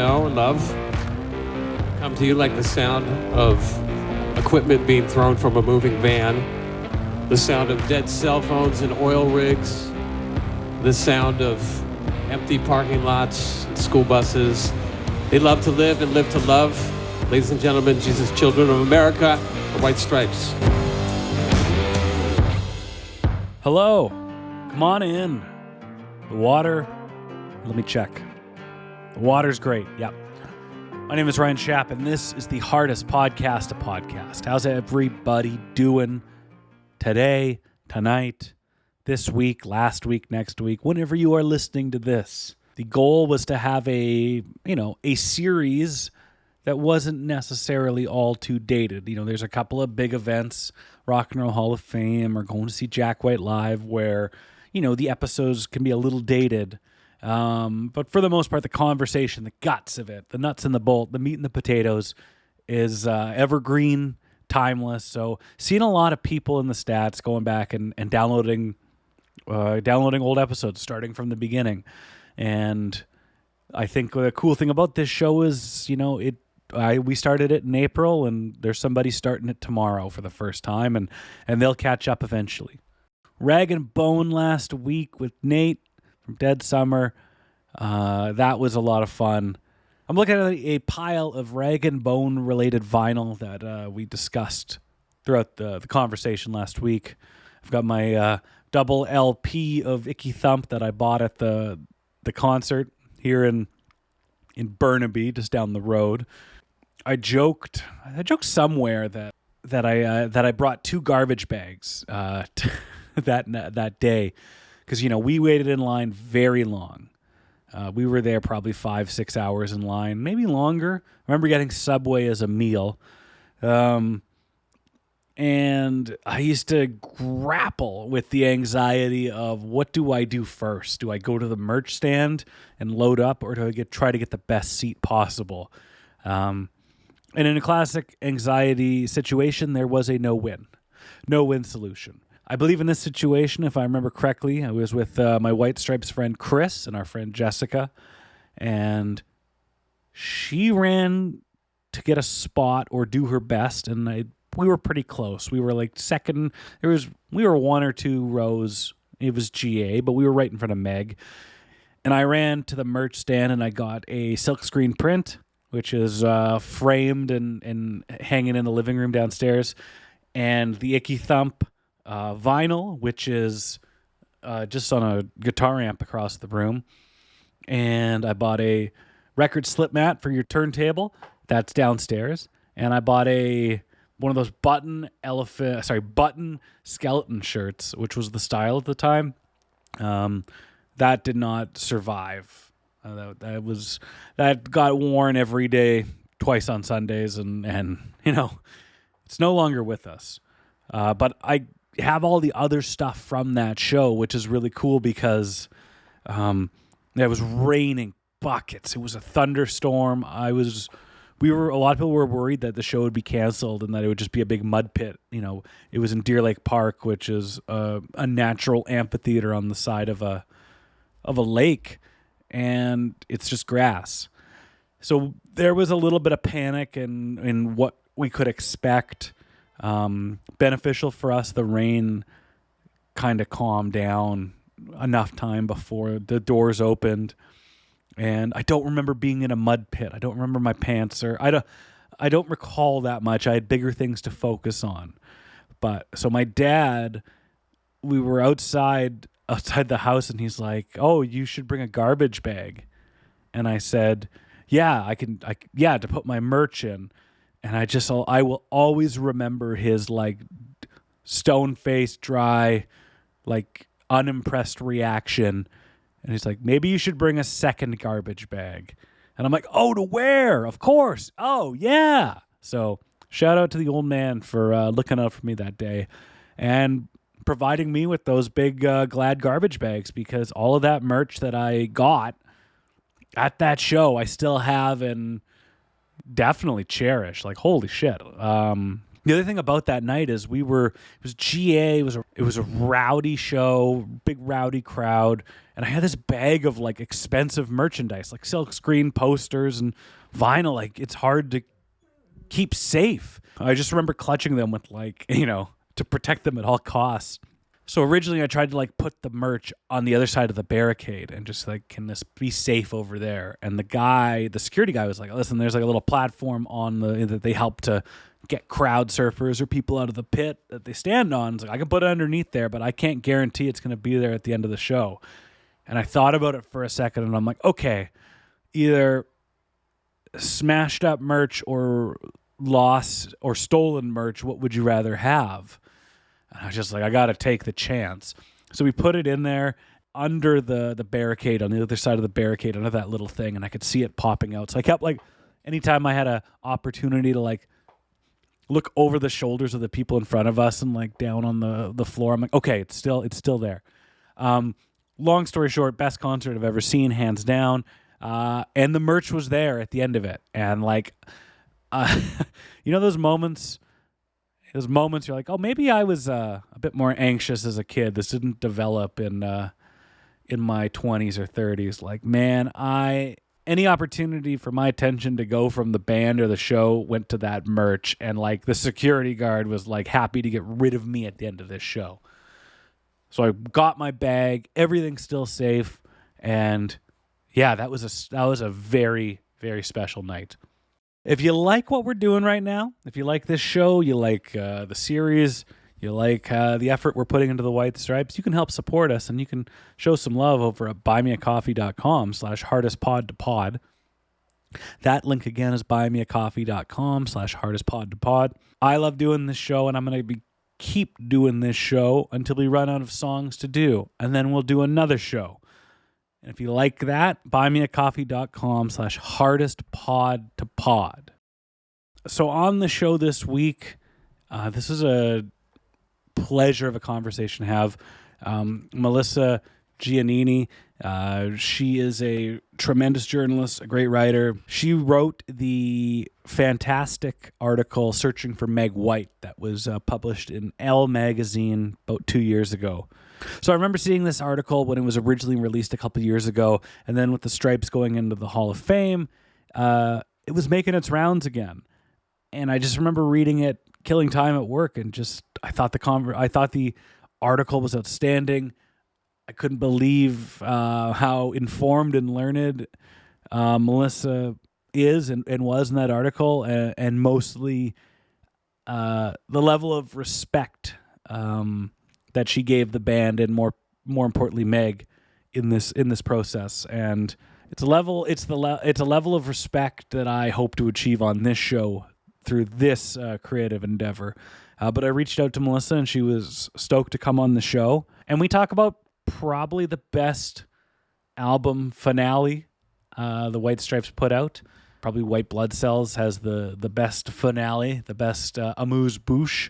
know and love come to you like the sound of equipment being thrown from a moving van, the sound of dead cell phones and oil rigs, the sound of empty parking lots and school buses. They love to live and live to love. Ladies and gentlemen, Jesus Children of America, the White Stripes. Hello, come on in. The water, let me check. The water's great, yep. My name is Ryan Schaap, and this is the hardest podcast to podcast. How's everybody doing today, tonight, this week, last week, next week, whenever you are listening to this? The goal was to have a series that wasn't necessarily all too dated. There's a couple of big events, Rock and Roll Hall of Fame, or going to see Jack White live, where, the episodes can be a little dated. But for the most part, the conversation, the guts of it, the nuts and the bolt, the meat and the potatoes is evergreen, timeless. So seeing a lot of people in the stats going back and downloading old episodes, starting from the beginning. And I think the cool thing about this show is, we started it in April, and there's somebody starting it tomorrow for the first time, and they'll catch up eventually. Rag and Bone last week with Nate from Dead Summer. That was a lot of fun. I'm looking at a pile of Rag and Bone related vinyl that we discussed throughout the conversation last week. I've got my double LP of Icky Thump that I bought at the concert here in Burnaby, just down the road. I joked somewhere that I brought 2 garbage bags that day, because we waited in line very long. We were there probably 5-6 hours in line, maybe longer. I remember getting Subway as a meal, and I used to grapple with the anxiety of, what do I do first? Do I go to the merch stand and load up, or do I try to get the best seat possible? And in a classic anxiety situation, there was a no-win solution. I believe in this situation, if I remember correctly, I was with my White Stripes friend Chris and our friend Jessica, and she ran to get a spot or do her best, and we were pretty close. We were like second. We were 1 or 2 rows. It was GA, but we were right in front of Meg. And I ran to the merch stand, and I got a silkscreen print, which is framed and hanging in the living room downstairs, and the Icky Thump vinyl, which is just on a guitar amp across the room. And I bought a record slip mat for your turntable. That's downstairs. And I bought one of those button skeleton shirts, which was the style at the time. That did not survive. That got worn every day, twice on Sundays, and it's no longer with us. But I have all the other stuff from that show, which is really cool because it was raining buckets. It was a thunderstorm. A lot of people were worried that the show would be canceled and that it would just be a big mud pit. It was in Deer Lake Park, which is a natural amphitheater on the side of a lake, and it's just grass. So there was a little bit of panic in what we could expect. Beneficial for us, the rain kind of calmed down enough time before the doors opened. And I don't remember being in a mud pit. I don't remember my pants, or I don't recall that much. I had bigger things to focus on. But so my dad, we were outside the house, and he's like, "Oh, you should bring a garbage bag." And I said, "Yeah, I can to put my merch in." And I will always remember his like stone-faced, dry, like unimpressed reaction. And he's like, "Maybe you should bring a second garbage bag." And I'm like, "Oh, to where? Of course. Oh, yeah." So shout out to the old man for looking out for me that day and providing me with those big Glad garbage bags, because all of that merch that I got at that show I still have and definitely cherish. Like, holy shit. The other thing about that night is it was GA, it was a rowdy show, big rowdy crowd, and I had this bag of like expensive merchandise, like silk screen posters and vinyl. Like it's hard to keep safe. I just remember clutching them with like, to protect them at all costs. So originally I tried to like put the merch on the other side of the barricade and just like, can this be safe over there? And the security guy was like, listen, there's like a little platform that they help to get crowd surfers or people out of the pit that they stand on. It's like, I can put it underneath there, but I can't guarantee it's going to be there at the end of the show. And I thought about it for a second and I'm like, okay, either smashed up merch or lost or stolen merch, what would you rather have? And I was just like, I got to take the chance. So we put it in there under the barricade, on the other side of the barricade, under that little thing, and I could see it popping out. So I kept like, anytime I had an opportunity to like look over the shoulders of the people in front of us and like down on the floor, I'm like, okay, it's still there. Long story short, best concert I've ever seen, hands down. And the merch was there at the end of it. And like, those moments you're like, oh, maybe I was a bit more anxious as a kid. This didn't develop in my 20s or 30s. Like, man, any opportunity for my attention to go from the band or the show went to that merch, and like the security guard was like happy to get rid of me at the end of this show. So I got my bag, everything's still safe, and yeah, that was a very, very special night. If you like what we're doing right now, if you like this show, you like the series, you like the effort we're putting into the White Stripes, you can help support us and you can show some love over at buymeacoffee.com/hardestpodtopod. That link again is buymeacoffee.com/hardestpodtopod. I love doing this show, and I'm going to keep doing this show until we run out of songs to do, and then we'll do another show. And if you like that, buymeacoffee.com/hardestpodtopod. So on the show this week, this is a pleasure of a conversation to have. Melissa Giannini, she is a tremendous journalist, a great writer. She wrote the fantastic article Searching for Meg White that was published in Elle Magazine about 2 years ago. So I remember seeing this article when it was originally released a couple of years ago, and then with the Stripes going into the Hall of Fame, it was making its rounds again. And I just remember reading it, killing time at work, and just I thought the article was outstanding. I couldn't believe how informed and learned Melissa is and was in that article, and mostly the level of respect that she gave the band, and more importantly Meg, in this process. And it's a level of respect that I hope to achieve on this show through this creative endeavor. But I reached out to Melissa, and she was stoked to come on the show, and we talk about probably the best album finale the White Stripes put out. Probably White Blood Cells has the best finale, the best amuse-bouche,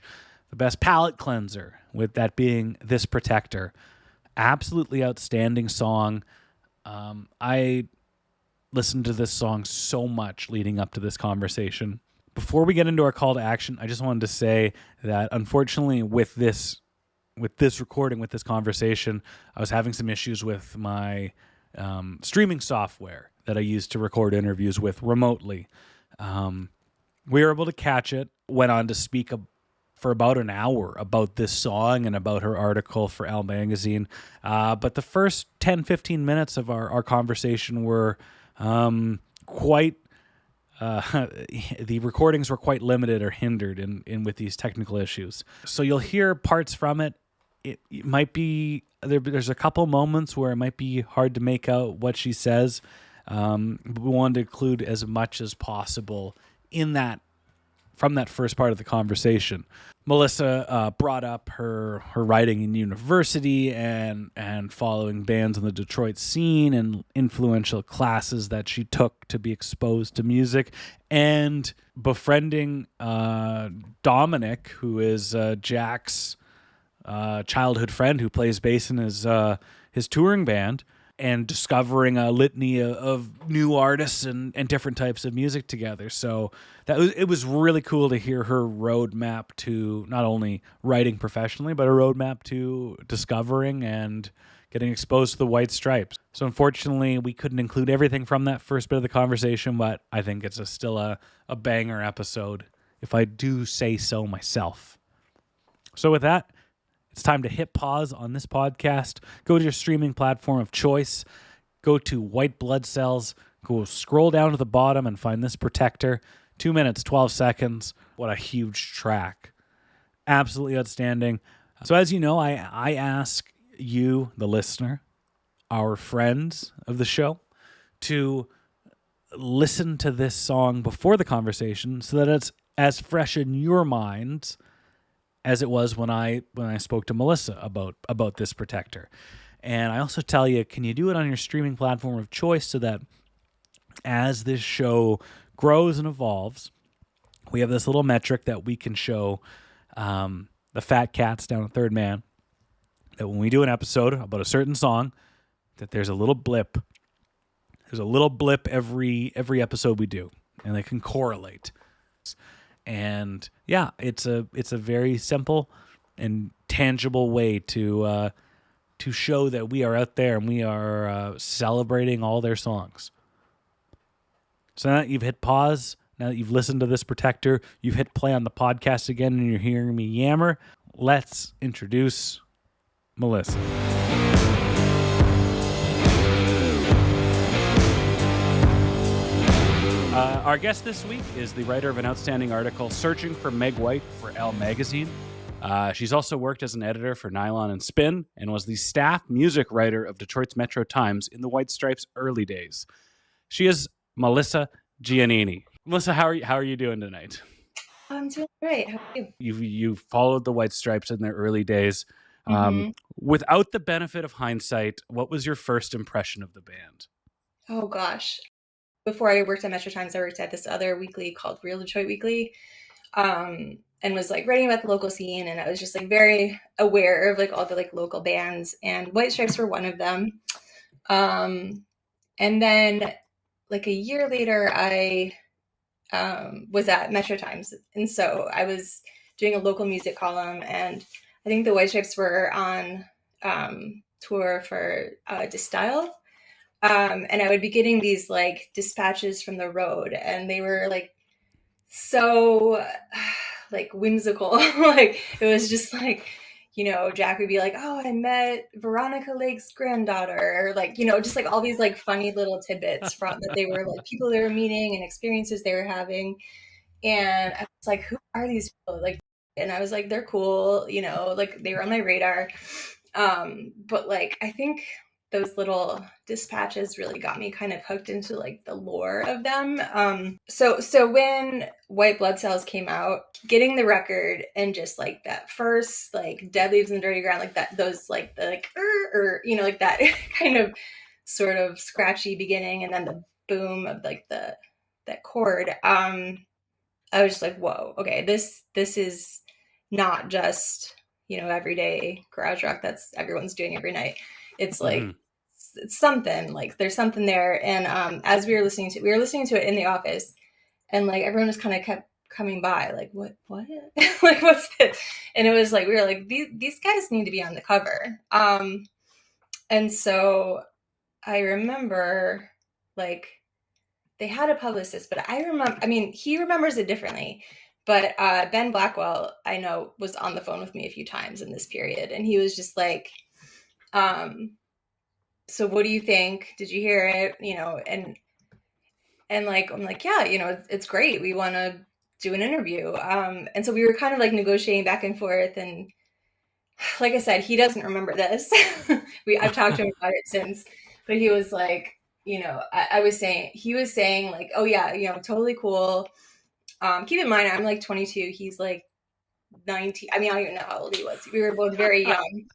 the best palate cleanser, with that being This Protector. Absolutely outstanding song. I listened to this song so much leading up to this conversation. Before we get into our call to action, I just wanted to say that unfortunately with this recording, with this conversation, I was having some issues with my streaming software that I use to record interviews with remotely. We were able to catch it, went on to speak for about an hour about this song and about her article for Elle Magazine. But the first 10, 15 minutes of our conversation were quite... the recordings were quite limited or hindered in with these technical issues. So you'll hear parts from it. It might be... There's a couple moments where it might be hard to make out what she says. But we wanted to include as much as possible from that first part of the conversation. Melissa brought up her writing in university and following bands in the Detroit scene and influential classes that she took to be exposed to music, and befriending Dominic, who is Jack's childhood friend who plays bass in his touring band. and discovering a litany of new artists and different types of music together. So it was really cool to hear her roadmap to not only writing professionally, but a roadmap to discovering and getting exposed to the White Stripes. So unfortunately, we couldn't include everything from that first bit of the conversation, but I think it's still a banger episode, if I do say so myself. So with that, it's time to hit pause on this podcast. Go to your streaming platform of choice. Go to White Blood Cells. Go scroll down to the bottom and find this protector. 2 minutes, 12 seconds. What a huge track. Absolutely outstanding. So as you know, I ask you, the listener, our friends of the show, to listen to this song before the conversation so that it's as fresh in your minds as it was when I spoke to Melissa about this protector. And I also tell you, can you do it on your streaming platform of choice so that as this show grows and evolves, we have this little metric that we can show the fat cats down at Third Man, that when we do an episode about a certain song, that there's a little blip. There's a little blip every episode we do, and they can correlate. And yeah, it's a very simple and tangible way to show that we are out there and we are celebrating all their songs. So now that you've hit pause, now that you've listened to this protector, you've hit play on the podcast again and you're hearing me yammer, let's introduce Melissa. Our guest this week is the writer of an outstanding article, Searching for Meg White, for Elle Magazine. She's also worked as an editor for Nylon and Spin and was the staff music writer of Detroit's Metro Times in the White Stripes' early days. She is Melissa Giannini. Melissa, how are you doing tonight? I'm doing great. How are you? You followed the White Stripes in their early days. Without the benefit of hindsight, what was your first impression of the band? Oh gosh. Before I worked at Metro Times, I worked at this other weekly called Real Detroit Weekly, and was like writing about the local scene. And I was just like very aware of like all the like local bands, and White Stripes were one of them. And then like a year later, I was at Metro Times, and so I was doing a local music column, and I think the White Stripes were on tour for Distyle. And I would be getting these like dispatches from the road, and they were like so like whimsical. Like it was just like, Jack would be like, "Oh, I met Veronica Lake's granddaughter," or like, just like all these like funny little tidbits from that they were like people they were meeting and experiences they were having. And I was like, who are these people? Like, and I was like, they're cool, like they were on my radar. But like, I think those little dispatches really got me kind of hooked into like the lore of them. So when White Blood Cells came out, getting the record and just like that first like Dead Leaves in the Dirty Ground, like that, those like the like like that kind of sort of scratchy beginning, and then the boom of like that chord. I was just like, whoa, okay, this is not just everyday garage rock that's everyone's doing every night. It's like it's something, like there's something there. And as we were listening to it in the office, and like everyone just kind of kept coming by like, what like what's this? And it was like we were like, these guys need to be on the cover. And so I remember like they had a publicist, but he remembers it differently. But Ben Blackwell, I know, was on the phone with me a few times in this period, and he was just like, so what do you think? Did you hear it? And like, I'm like, yeah, it's great. We want to do an interview. And so we were kind of like negotiating back and forth. And like I said, he doesn't remember this. I've talked to him about it since, but he was like, he was saying like, oh yeah, totally cool. Keep in mind, I'm like 22. He's like 19. I mean, I don't even know how old he was. We were both very young.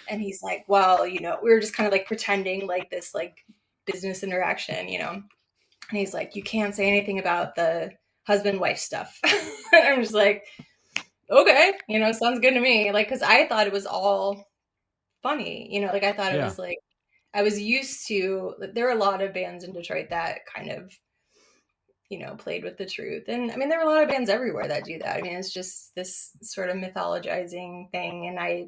And he's like, well, we were just kind of like pretending like this like business interaction, And he's like, you can't say anything about the husband-wife stuff. And I'm just like, okay, sounds good to me. Like, because I thought it was all funny, like I thought it was like, I was used to, there were a lot of bands in Detroit that kind of, played with the truth. And I mean, there are a lot of bands everywhere that do that. I mean, it's just this sort of mythologizing thing. And I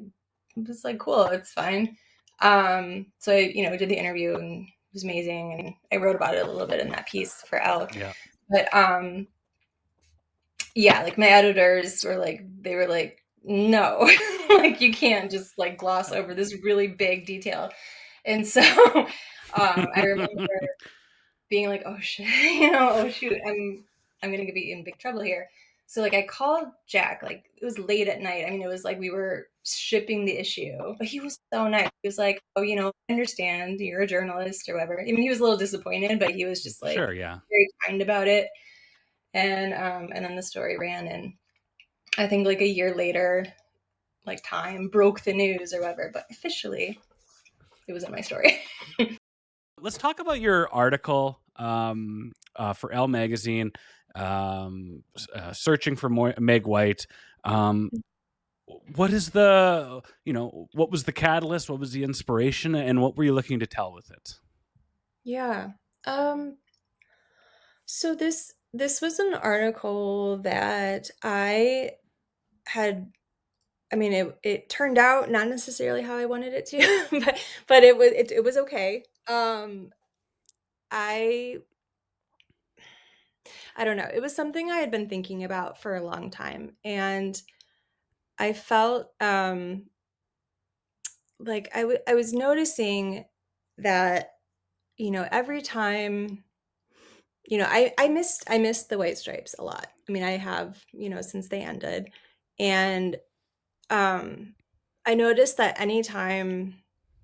was like, cool, it's fine. So I, did the interview and it was amazing. And I wrote about it a little bit in that piece for Elle. Yeah. But yeah, like my editors were like, no, like you can't just like gloss over this really big detail. And so I remember being like, oh shit, oh shoot, I'm gonna be in big trouble here. So like I called Jack, like it was late at night. I mean, it was like we were shipping the issue, but he was so nice. He was like, oh, I understand you're a journalist or whatever. I mean, he was a little disappointed, but he was just like Sure, yeah. very kind about it. And then the story ran, and I think like a year later, like Time broke the news or whatever, but officially it was in my story. Let's talk about your article for Elle Magazine, searching for Meg White. What is what was the catalyst? What was the inspiration? And what were you looking to tell with it? Yeah. So this was an article that I had, I mean, it turned out not necessarily how I wanted it to, but it was okay. I don't know. It was something I had been thinking about for a long time, and I felt like I was noticing that every time I missed the White Stripes a lot. I mean, I have since they ended, and I noticed that anytime,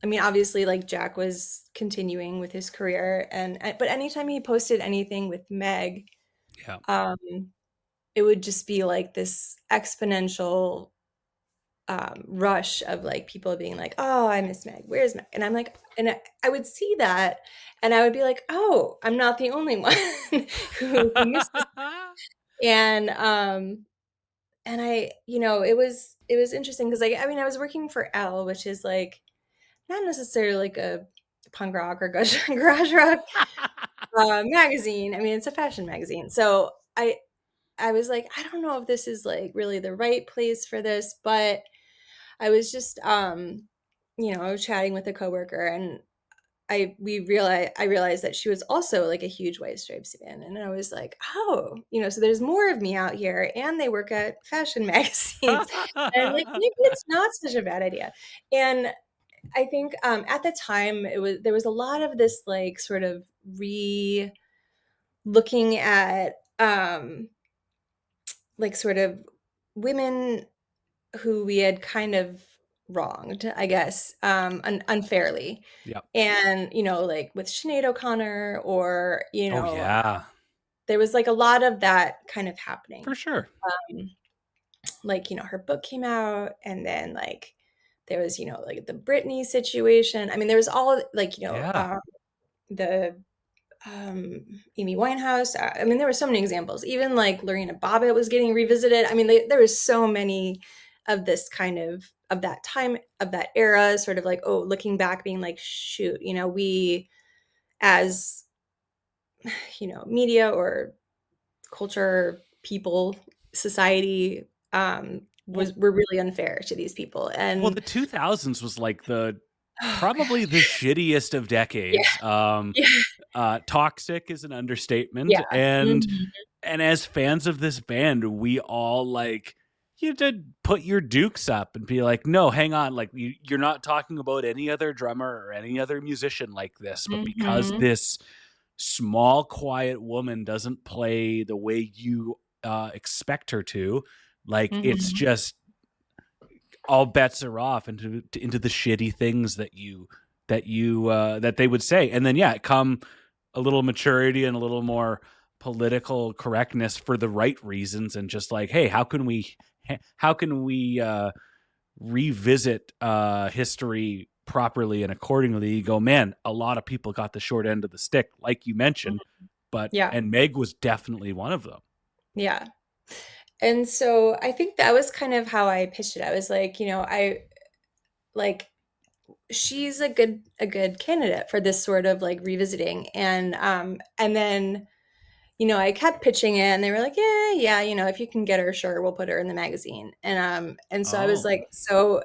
I mean, obviously, like Jack was continuing with his career, but anytime he posted anything with Meg, Yeah. it would just be like this exponential rush of like people being like, oh, I miss Meg. Where's Meg? And I'm like, and I would see that, and I would be like, oh, I'm not the only one who missed it. And I, it was interesting because I mean, I was working for Elle, which is like not necessarily like a punk rock or garage rock magazine. I mean, it's a fashion magazine. So I was like, I don't know if this is like really the right place for this, but I was just I was chatting with a coworker, and I realized that she was also like a huge White Stripes fan, and I was like, oh, so there's more of me out here, and they work at fashion magazines, and like maybe it's not such a bad idea. And I think at the time there was a lot of this like sort of looking at like sort of women who we had kind of wronged, I guess, unfairly. Yep. And, like with Sinead O'Connor or, Oh, yeah. there was like a lot of that kind of happening. For sure. Like, her book came out, and then like there was, like the Britney situation. I mean, there was all like, the Amy Winehouse. I mean, there were so many examples. Even like Lorena Bobbitt was getting revisited. I mean, there was so many of this kind of that time, of that era, sort of like, oh, looking back, being like, shoot, we as, media or culture, people, society, were really unfair to these people. And well, the 2000s was like probably the shittiest of decades. Toxic is an understatement. Yeah. And as fans of this band, we all like, you did put your dukes up and be like, no, hang on. Like you're not talking about any other drummer or any other musician like this, but because this small, quiet woman doesn't play the way you expect her to, like it's just all bets are off into the shitty things that they would say. And then come a little maturity and a little more political correctness for the right reasons, and just like, hey, how can we revisit history properly and accordingly? You go, man, a lot of people got the short end of the stick, like you mentioned, but and Meg was definitely one of them. Yeah. And so I think that was kind of how I pitched it. I was like, I like she's a good candidate for this sort of like revisiting. And then, I kept pitching it and they were like, yeah, if you can get her, sure, we'll put her in the magazine. And so I was Oh. like, so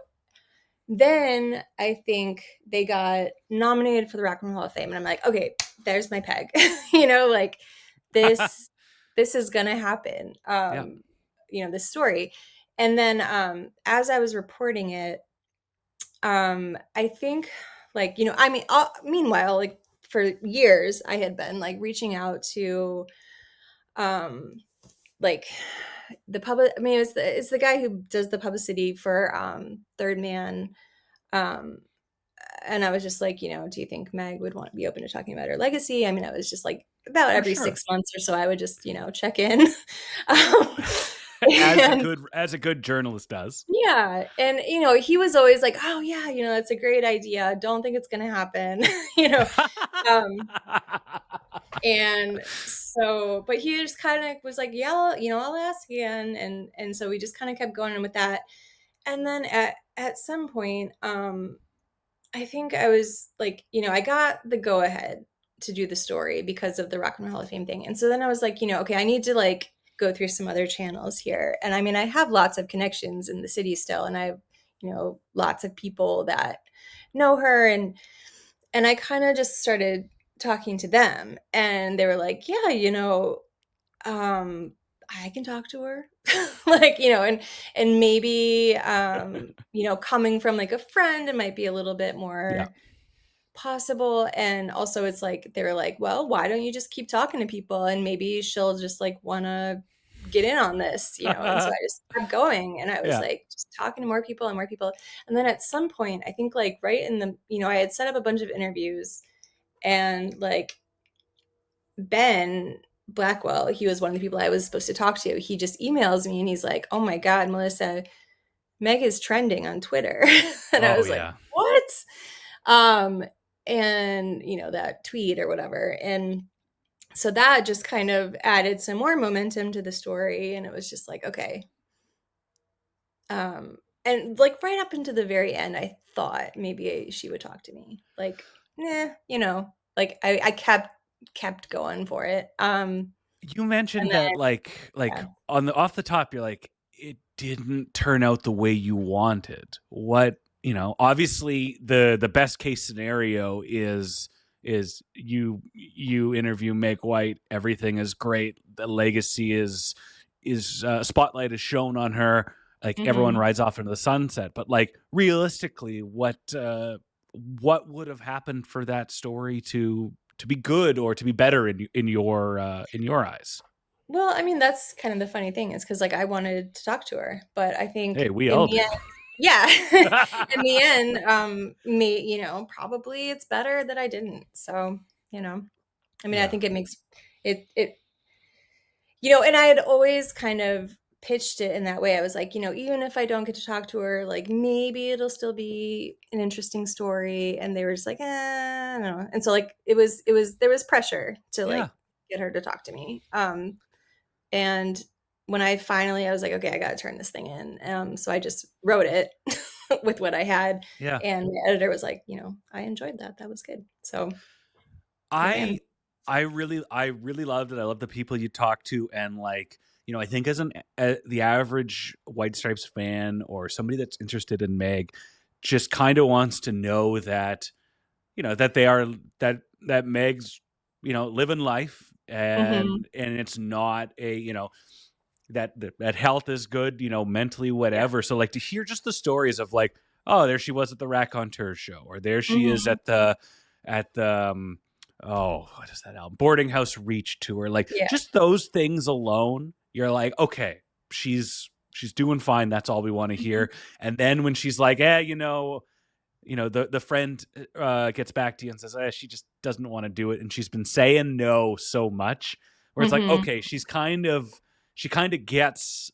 then I think they got nominated for the Rock and Roll Hall of Fame. And I'm like, okay, there's my peg. Like this is gonna happen. Yeah. This story. And then as I was reporting it, I think like, meanwhile, like for years I had been like reaching out to like the public. I mean, it's the guy who does the publicity for Third Man. And I was just like, do you think Meg would want to be open to talking about her legacy? I mean, I was just like about every sure. 6 months or so, I would just, check in. As a good journalist does. Yeah. And, he was always like, oh yeah, that's a great idea. Don't think it's going to happen, um, and so, but he just kind of was like, yeah, I'll ask again. And so we just kind of kept going with that. And then at some point, I think I was like, I got the go ahead to do the story because of the Rock and Roll Hall of Fame thing. And so then I was like, okay, I need to like go through some other channels here. And I mean, I have lots of connections in the city still, and I have, lots of people that know her. And I kind of just started talking to them, and they were like, yeah, I can talk to her. Like, and maybe, coming from like a friend, it might be a little bit more possible. And also it's like, they were like, well, why don't you just keep talking to people and maybe she'll just like want to get in on this, And so I just kept going, and I was like just talking to more people and more people. And then at some point, I think like right in the, I had set up a bunch of interviews, and like Ben Blackwell, he was one of the people I was supposed to talk to. He just emails me and he's like, oh my God, Melissa, Meg is trending on Twitter. And I was like, what? And that tweet or whatever. And so that just kind of added some more momentum to the story. And it was just like, okay. And like right up into the very end, I thought maybe she would talk to me. Like, like I kept going for it. You mentioned then, that like off the top, you're like, it didn't turn out the way you wanted. What, obviously the best case scenario is you interview Meg White, everything is great, the legacy is spotlight is shown on her, like everyone rides off into the sunset. But like realistically, what would have happened for that story to be good or to be better in your eyes? Well, I mean, that's kind of the funny thing, is because like I wanted to talk to her, but I think Hey, we all did. Yeah. In the end, probably it's better that I didn't. So, I mean, I think it makes it, and I had always kind of pitched it in that way. I was like, even if I don't get to talk to her, like maybe it'll still be an interesting story. And they were just like, I don't know. And so like, there was pressure to like get her to talk to me. And when I was like, okay, I got to turn this thing in. So I just wrote it with what I had. Yeah. And the editor was like, I enjoyed that. That was good. So I really loved it. I love the people you talk to. And like, I think as the average White Stripes fan or somebody that's interested in Meg just kind of wants to know that, that they are, that Meg's, living life, and it's not a, that health is good, mentally, whatever. So like to hear just the stories of like, oh, there she was at the Raconteur show, or there she is at the oh, what is that album? Boarding House Reach tour. Like just those things alone, you're like, okay, she's doing fine. That's all we want to hear. And then when she's like, the friend gets back to you and says, she just doesn't want to do it, and she's been saying no so much, where it's like, okay, she kind of gets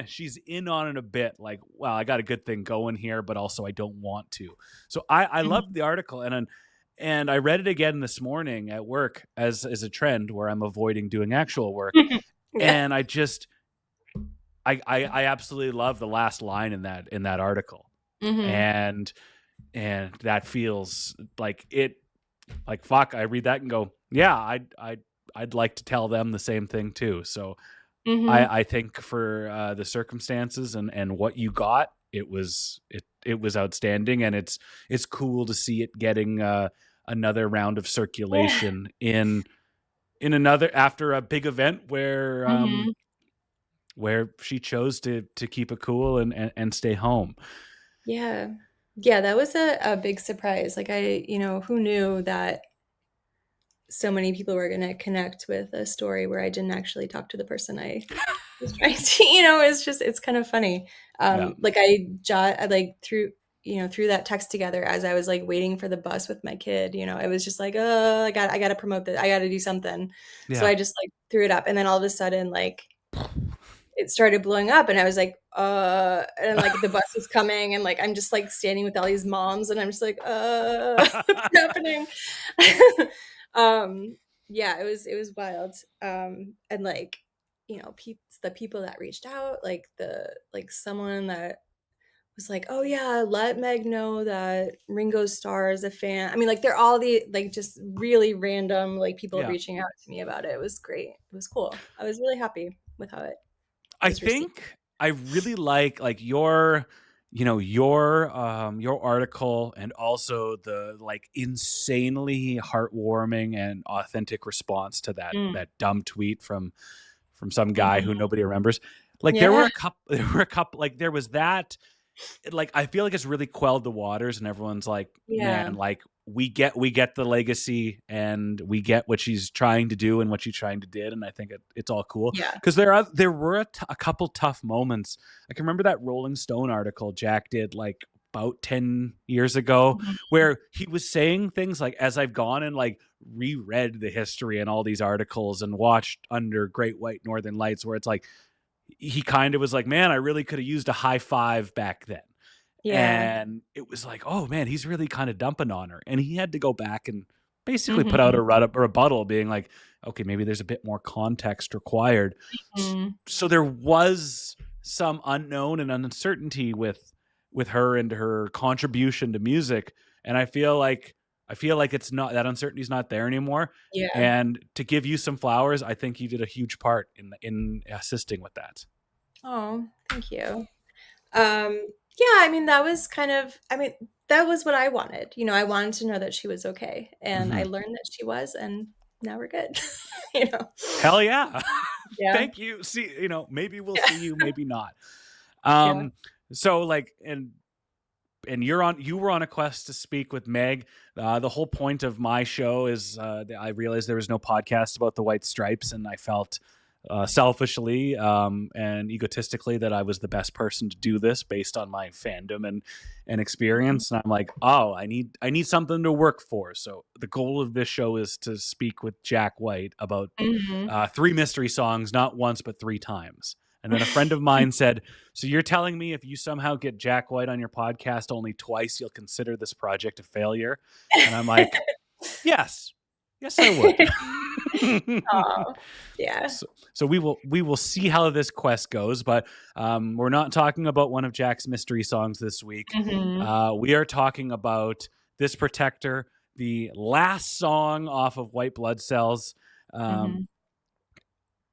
she's in on it a bit, like, wow, I got a good thing going here, but also I don't want to. So I loved the article, and I read it again this morning at work as a trend where I'm avoiding doing actual work. And I absolutely love the last line in that article. And And that feels like it, like, fuck, I read that and go, yeah, I'd like to tell them the same thing too. So Mm-hmm. I think for the circumstances and what you got, it was outstanding, and it's cool to see it getting another round of circulation in another, after a big event Mm-hmm. where she chose to keep it cool and stay home. Yeah. Yeah, that was a big surprise. Like who knew that so many people were going to connect with a story where I didn't actually talk to the person I was trying to, it's kind of funny. Yeah. Like I like threw that text together as I was like waiting for the bus with my kid, I was just like, I got to promote this. I got to do something. So Yeah. I just like threw it up, and then all of a sudden, like, it started blowing up, and I was like, and like the bus is coming, and like I'm just like standing with all these moms, and I'm just like, what's happening? Yeah, it was wild. And like, the people that reached out, like someone that was like, oh yeah, let Meg know that Ringo Starr is a fan. I mean, like, they're all the like just really random like people Yeah. reaching out to me about it. It was great. It was cool. I was really happy with how it I was received. think I really like your your article, and also the like insanely heartwarming and authentic response to Mm. that dumb tweet from some guy who Mhm. nobody remembers. Like there Yeah. were a couple, like there was that, like, I feel like it's really quelled the waters, and everyone's like, Yeah. man, like we get the legacy, and we get what she's trying to do and what she's trying to did. And I think it's all cool, Yeah. because there were a couple tough moments. I can remember that Rolling Stone article Jack did like about 10 years ago, Mhm. where he was saying things like, as I've gone and like reread the history and all these articles and watched Under Great White Northern Lights, where it's like, he kind of was like, man, I really could have used a high five back then. Yeah. And it was like, oh man, he's really kind of dumping on her. And he had to go back and basically put out Mhm. a rebuttal, being like, okay, maybe there's a bit more context required. Mhm. So there was some unknown and uncertainty with her and her contribution to music. And I feel like it's not, that uncertainty is not there anymore. Yeah. And to give you some flowers, I think you did a huge part in assisting with that. Oh, thank you. Yeah, I mean, that was what I wanted. I wanted to know that she was okay, and I Mhm. learned that she was, and now we're good. You know? Hell yeah. Yeah. Thank you. See, maybe we'll see you, maybe not. Yeah. So like, and you were on a quest to speak with Meg. The whole point of my show is, I realized there was no podcast about the White Stripes, and I felt selfishly and egotistically that I was the best person to do this based on my fandom and experience. And I'm like, oh, I need something to work for. So the goal of this show is to speak with Jack White about Mhm. 3 mystery songs, not once but 3 times. And then a friend of mine said, so you're telling me if you somehow get Jack White on your podcast only twice, you'll consider this project a failure? And I'm like, yes, I would. Aw. Yeah. So we will see how this quest goes, but we're not talking about one of Jack's mystery songs this week. Mhm. We are talking about This Protector, the last song off of White Blood Cells. Mhm.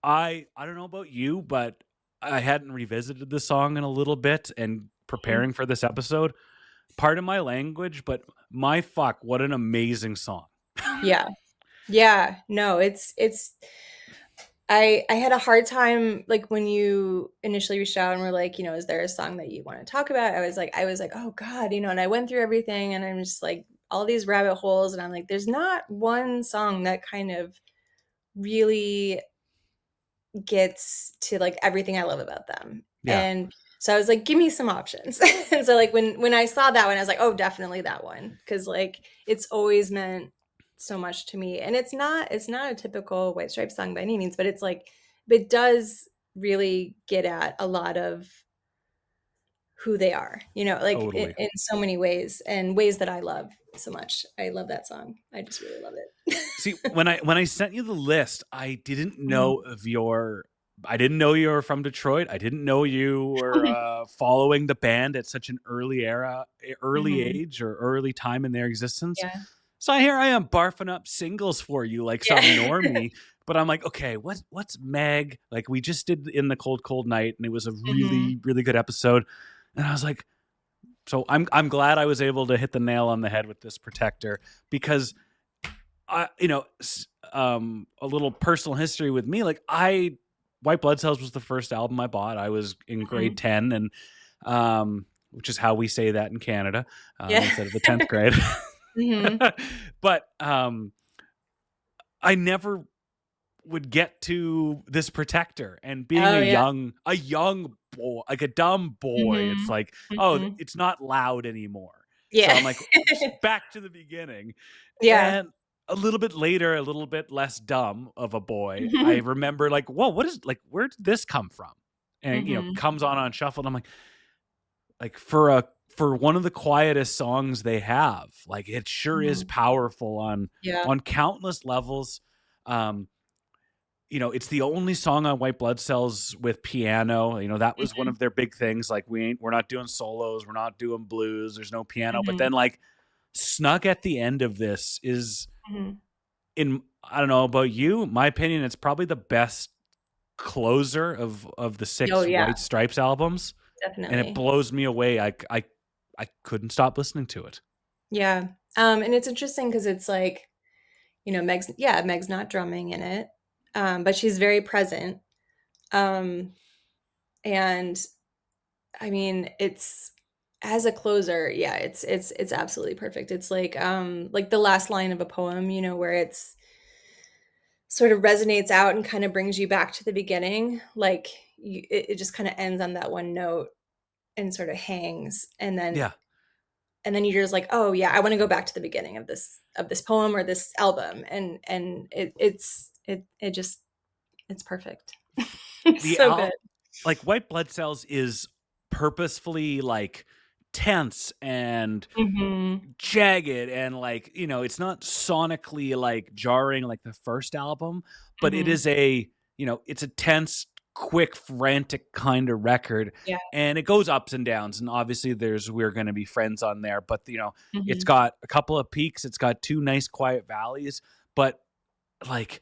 I don't know about you, but I hadn't revisited the song in a little bit, and preparing for this episode. Pardon my language, but my fuck, what an amazing song. Yeah. Yeah. No, it's I had a hard time, like, when you initially reached out and were like, is there a song that you want to talk about? I was like, oh God, and I went through everything, and I'm just like all these rabbit holes, and I'm like, there's not one song that kind of really gets to like everything I love about them. Yeah, And so I was like, give me some options. And so like when I saw that one, I was like, oh, definitely that one. Cause like it's always meant so much to me. And it's not a typical White Stripes song by any means, but it's like it does really get at a lot of who they are, like totally. in so many ways, and ways that I love so much. I love that song. I just really love it. See, when I sent you the list, I didn't Mhm. know of your I didn't know you were from Detroit. I didn't know you were following the band at such an early Mhm. age or early time in their existence. Yeah. So here I am barfing up singles for you like Yeah. some normie. But I'm like, okay, what's Meg? Like we just did In the Cold Cold Night, and it was a Mhm. really, really good episode. And I was like, so I'm glad I was able to hit the nail on the head with this Protector, because a little personal history with me. Like White Blood Cells was the first album I bought. I was in grade Mhm. 10, and which is how we say that in Canada, Yeah. instead of the 10th grade. Mhm. But I never would get to this Protector, and being Oh, yeah. a young boy, like a dumb boy, it's Mhm. like, oh, Mhm. it's not loud anymore. So Yeah. I'm like, back to the beginning. Yeah. And a little bit later, a little bit less dumb of a boy, I Mhm. remember like, whoa, where did this come from? And Mhm. comes on shuffle. And I'm like for one of the quietest songs they have, like it sure is Mhm. powerful Yeah. on countless levels. Um, it's the only song on White Blood Cells with piano. That was one Mhm. of their big things. Like we're not doing solos, we're not doing blues, there's no piano. But Mhm. then like Snug at the end of this is, Mhm. I don't know about you, my opinion, it's probably the best closer of the Oh, 6 yeah, White Stripes albums, and it definitely. blows me away. I couldn't stop listening to it. Yeah. And it's interesting because it's like, Meg's not drumming in it, but she's very present. Um, and I mean, it's as a closer, yeah, it's absolutely perfect. It's like the last line of a poem, where it's sort of resonates out and kind of brings you back to the beginning. Like it just kind of ends on that one note and sort of hangs, Yeah. and then you're just like, oh yeah, I want to go back to the beginning of this poem or this album, and it just it's perfect. It's The so good. al Like White Blood Cells is purposefully like tense and Mhm. jagged, and like, it's not sonically like jarring like the first album, but it Mhm. is it's a tense, quick, frantic kind of record, Yeah. and it goes ups and downs, and obviously there's We're Gonna Be Friends on there, but it's Mhm. got a couple of peaks, it's got two nice quiet valleys. But like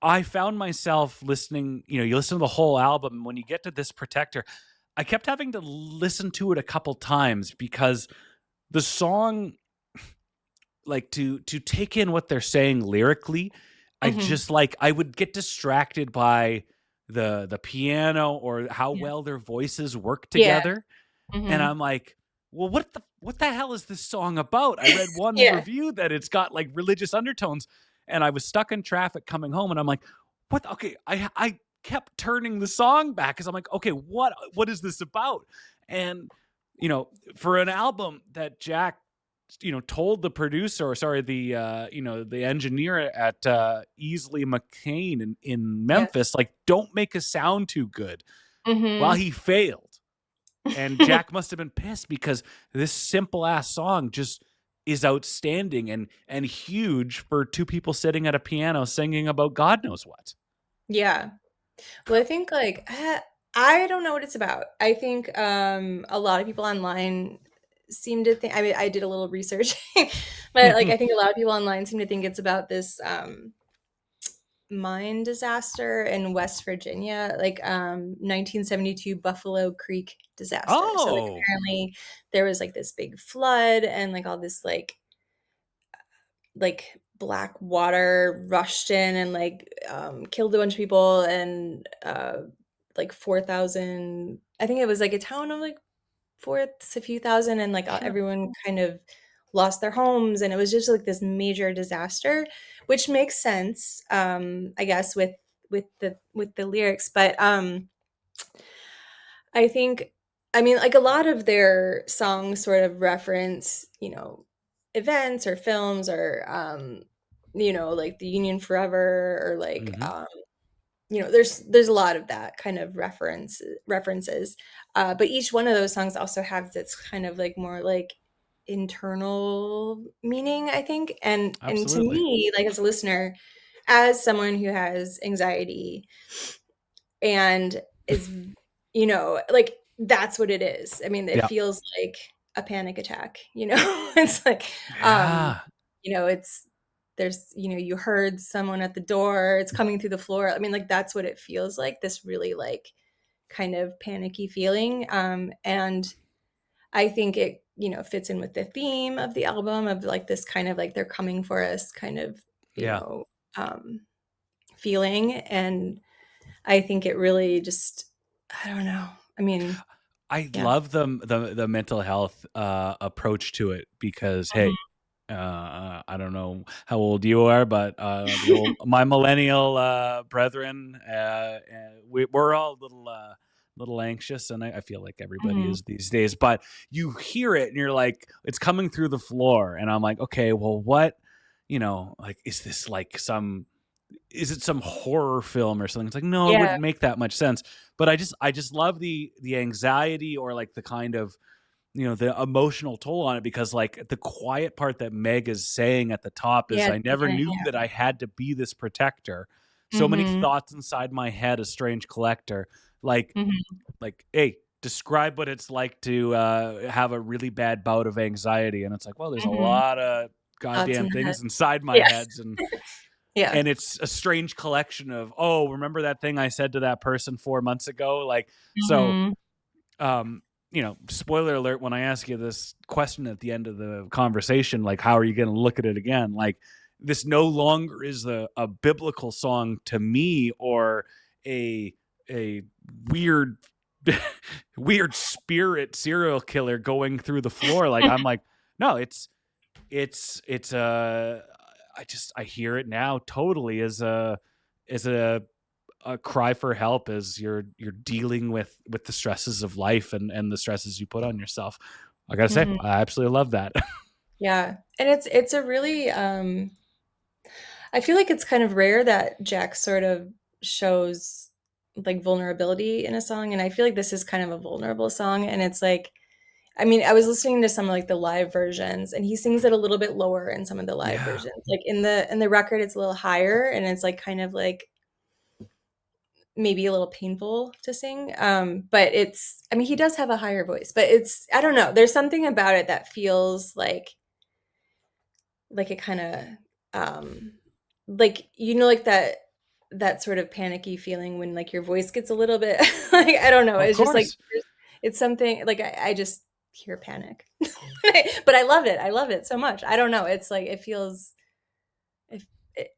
I found myself listening, you listen to the whole album, and when you get to this Protector, I kept having to listen to it a couple times, because the song, like, to take in what they're saying lyrically, Mhm. I would get distracted by the piano or how Yeah. well their voices work Yeah. together, and Mhm. I'm like, well, what the hell is this song about? I read one Yeah. review that it's got like religious undertones, and I was stuck in traffic coming home, and I'm like, what? Okay, I kept turning the song back because I'm like, okay, what is this about? And for an album that Jack told the producer, or sorry, the engineer at Easley McCain in Yeah. Memphis, like, don't make a sound too good. Well, Mhm. he failed, and Jack must have been pissed, because this simple ass song just is outstanding and huge for two people sitting at a piano singing about God knows what. Yeah. Well, I think, like, I don't know what it's about. I think, a lot of people online seem to think, I mean, I did a little research, but, like, I think a lot of people online seem to think it's about this, mine disaster in West Virginia, like, 1972 Buffalo Creek disaster. So, like, Oh, apparently there was, like, this big flood and, like, all this, black water rushed in and, killed a bunch of people, and, like, 4,000, I think it was, like, a town of, like, 4 a few thousand, and, like, sure. everyone kind of lost their homes, and it was just, like, this major disaster, which makes sense, I guess, with the lyrics, but, I think, I mean, like, a lot of their songs sort of reference, events or films or, like the Union Forever, or like, Hmm. there's a lot of that kind of references. But each one of those songs also has its kind of like more like internal meaning, I think. And to Absolutely. me, like as a listener, as someone who has anxiety, and is, you know, like that's what it is. I mean, it Yeah. feels like a panic attack, you know. It's like, Yeah. you know, there's, you know, you heard someone at the door, it's coming through the floor. I mean, like that's what it feels like, this really like kind of panicky feeling. And I think it, you know, fits in with the theme of the album of like this kind of like they're coming for us kind of, you Yeah. know, feeling. And I think it really just, I don't know. I mean, I yeah. love the mental health approach to it because hey, I don't know how old you are, but my millennial brethren, we're all a little anxious, and I feel like everybody Mhm. is these days. But you hear it, and you're like, it's coming through the floor, and I'm like, okay, well, what, like, is this like is it some horror film or something? It's like, no, it Yeah. wouldn't make that much sense. But I just love the anxiety or like the kind of, the emotional toll on it, because like the quiet part that Meg is saying at the top is, Yeah. At I the never beginning, knew that I had to be this protector. yeah. So many Mhm. thoughts inside my head, a strange collector. Like, Mhm. hey, describe what it's like to have a really bad bout of anxiety. And it's like, well, there's a Mhm. lot of Thoughts in goddamn the head. things inside my Yeah. heads. Yeah. And it's a strange collection of, oh, remember that thing I said to that person 4 months ago? Like, so, Mhm. um, spoiler alert, when I ask you this question at the end of the conversation, like, how are you going to look at it again? Like, this no longer is a biblical song to me, or a weird, weird spirit serial killer going through the floor. Like, I'm like, no, it's I hear it now totally as a cry for help as you're dealing with the stresses of life and the stresses you put on yourself. I gotta say, Mhm. I absolutely love that. Yeah. And it's a really I feel like it's kind of rare that Jack sort of shows like vulnerability in a song, and I feel like this is kind of a vulnerable song, and it's like, I mean, I was listening to some of like the live versions, and he sings it a little bit lower in some of the live Yeah. versions. Like in the record it's a little higher, and it's like kind of like maybe a little painful to sing. But it's, I mean, he does have a higher voice, but it's, I don't know, there's something about it that feels like it kind of like, you know, like that sort of panicky feeling when like your voice gets a little bit like, I don't know, Of it's just like course. it's something like I just hear panic. But I love it so much. I don't know, it's like it feels if it,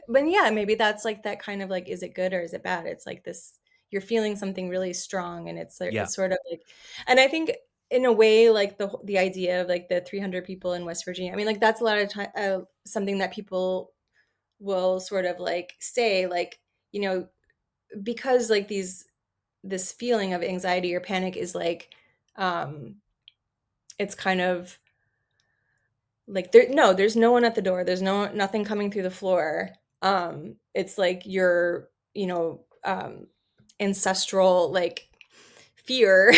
but yeah, maybe that's like that kind of like, is it good or is it bad? It's like this, you're feeling something really strong, and Yeah. it's sort of like, and I think in a way, like the idea of like the 300 people in West Virginia. I mean, like that's a lot of time something that people will sort of like say, like, you know, because like this feeling of anxiety or panic is like, um, it's kind of like there's no one at the door, there's nothing coming through the floor. It's like your, you know, ancestral like fear,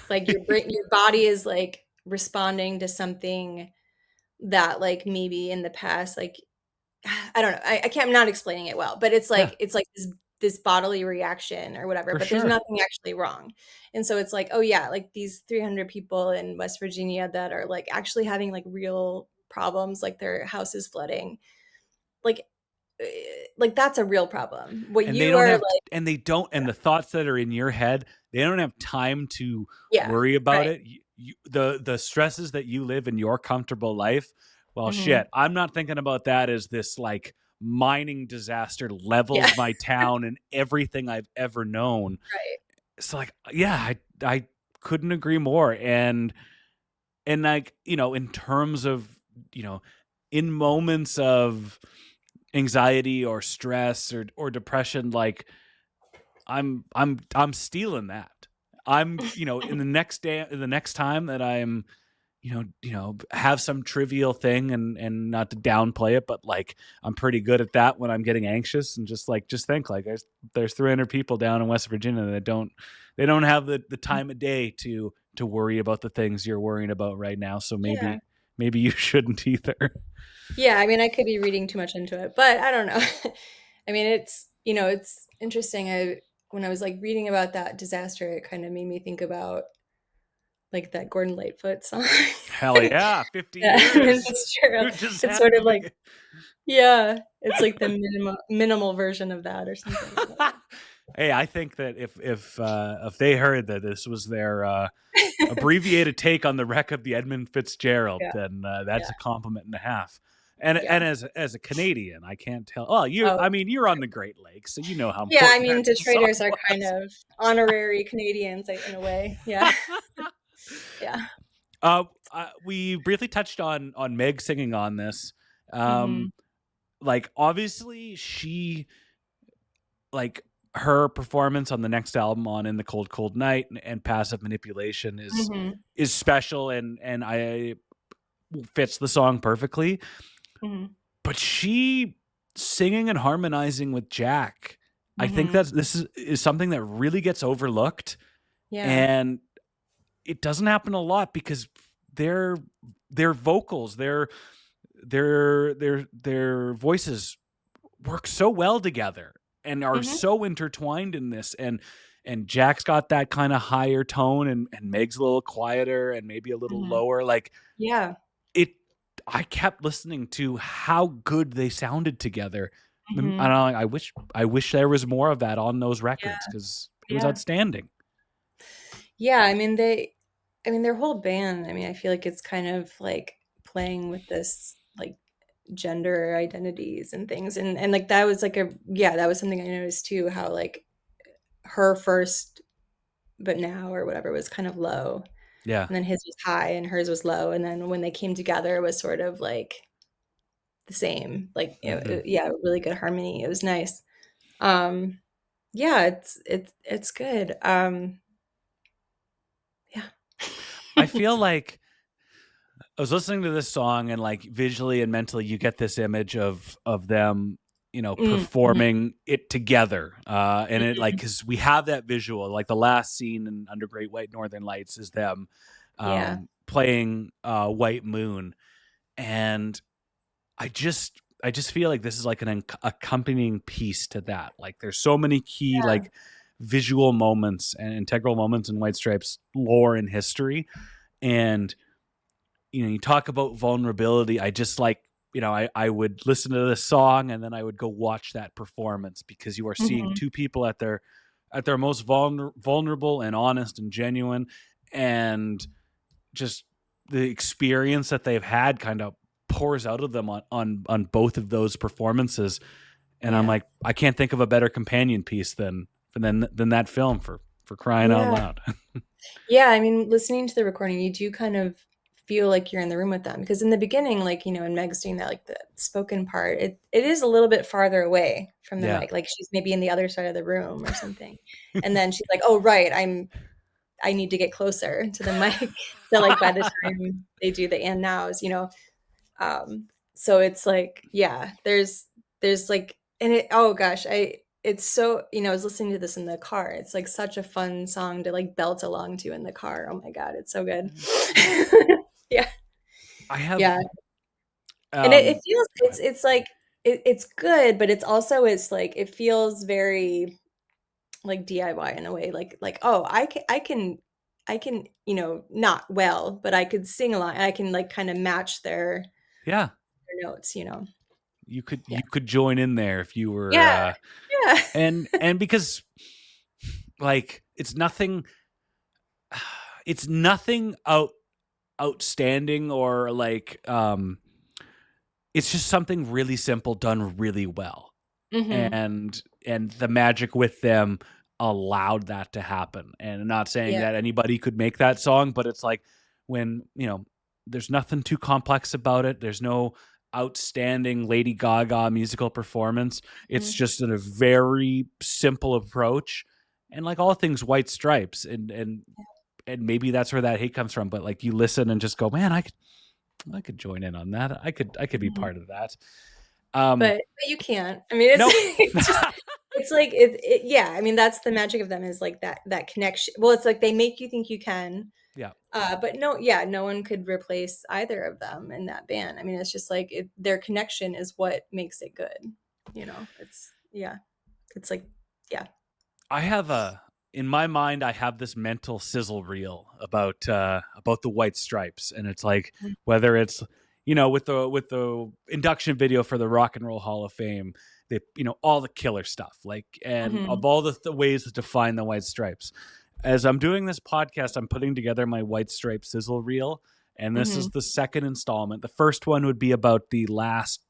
like your body is like responding to something that like maybe in the past, like I don't know, I can't, I'm not explaining it well, but Yeah, it's like this bodily reaction or whatever, for but there's sure. nothing actually wrong. And so it's like, oh yeah, like these 300 people in West Virginia that are like actually having like real problems, like their house is flooding, like like that's a real problem. What And they you don't are have like, and they don't and the thoughts that are in your head, they don't have time to yeah, worry about right. it. The stresses that you live in your comfortable life, well, Mhm. shit, I'm not thinking about that as this like mining disaster Yeah. levels my town and everything I've ever known. Right. So like, yeah, I couldn't agree more. And like, in terms of, you know in moments of anxiety or stress or depression, like, I'm stealing that. I'm, in the next time that I'm, have some trivial thing, and not to downplay it, but like, I'm pretty good at that when I'm getting anxious, and just think like, there's 300 people down in West Virginia that they don't have the time of day to worry about the things you're worrying about right now. So Yeah. maybe you shouldn't either. Yeah, I mean, I could be reading too much into it, but I don't know. I mean, it's, you know, it's interesting. when I was like reading about that disaster, it kind of made me think about like that Gordon Lightfoot song. Hell yeah, 50 Yeah, years. it's true. Who just It's had sort the of like, big- yeah, it's like the minimal version of that or something. Hey, I think that if they heard that this was their abbreviated take on the wreck of the Edmund Fitzgerald, Yeah, then that's yeah, a compliment and a half. And yeah. as a Canadian, I can't tell. Oh, Oh, you're on the Great Lakes, so you know how yeah. I important mean, that song Detroiters are kind was. of honorary Canadians in a way. Yeah, yeah. We briefly touched on Meg singing on this. Hmm. Like obviously she like her performance on the next album on In the Cold Cold Night and Passive Manipulation Hmm. is special and I fits the song perfectly. Hmm. But she singing and harmonizing with Jack, I think Hmm. this is something that really gets overlooked, Yeah. and it doesn't happen a lot because their vocals, their voices work so well together and are Hmm. so intertwined in this. And Jack's got that kind of higher tone and Meg's a little quieter and maybe a little Hmm. lower. Like Yeah. it I kept listening to how good they sounded together. I Hmm. don't know, I wish there was more of that on those Yeah. records because it was Yeah. outstanding. Yeah. I mean, their whole band, I mean, I feel like it's kind of like playing with this like gender identities and things. And like that was like that was something I noticed too, how like her first, but now or whatever was kind of low. Yeah. And then his was high and hers was low. And then when they came together, it was sort of like the same, like, Hmm. yeah, really good harmony. It was nice. Um, yeah, it's good. Yeah. I feel like I was listening to this song and like visually and mentally you get this image of them, Mhm, performing it together. And it like mhm. cuz we have that visual, like the last scene in Under Great White Northern Lights is them Yeah. playing White Moon, and I just feel like this is like an accompanying piece to that. Like there's so many key Yeah. like visual moments and integral moments in White Stripes lore and history. And you talk about vulnerability. I just like, I would listen to this song and then I would go watch that performance because you are seeing Mhm. two people at their most vulnerable and honest and genuine, and just the experience that they've had kind of pours out of them on both of those performances. And I'm Yeah. like, I can't think of a better companion piece than that film for crying out Yeah. loud. Yeah, I mean, listening to the recording, you do kind of feel like you're in the room with them because in the beginning, like, and Meg's doing that, like the spoken part, it is a little bit farther away from the Yeah. mic, like she's maybe in the other side of the room or something. And then she's like, "Oh, right, I need to get closer to the mic." So like by the time they do the and nows, so it's like, yeah, there's like, and it, oh gosh, it's so, I was listening to this in the car. It's like such a fun song to like belt along to in the car. Oh my God, it's so good. Yeah. I have Yeah. And it um feels, go ahead. it's like, it's good, but it's like, it feels very like DIY in a way, like, oh, I can, not well, but I could sing along and I can like kind of match Yeah. their notes. Yeah. You could join in there if you were Yeah. Yeah. and because like it's nothing outstanding or like it's just something really simple done really well. Mhm. And the magic with them allowed that to happen. And I'm not saying Yeah. that anybody could make that song, but it's like when, there's nothing too complex about it. There's no outstanding Lady Gaga musical performance. It's Mhm. just a very simple approach. And like all things White Stripes and maybe that's where that hate comes from, but like you listen and just go, man, I could join in on that. I could be Mhm. part of that. Um But you can't. I mean, it's nope. it's just it's like yeah, I mean, that's the magic of them is like that connection. Well, it's like they make you think you can, Yeah. but no, yeah, no one could replace either of them in that band. I mean, it's just like their connection is what makes it good. It's yeah. It's like yeah. in my mind, I have this mental sizzle reel about the White Stripes, and it's like whether it's with the induction video for the Rock and Roll Hall of Fame, they all the killer stuff, like, and of all the ways to define the White Stripes. As I'm doing this podcast, I'm putting together my White Stripe sizzle reel, and this is the second installment. The first one would be about the last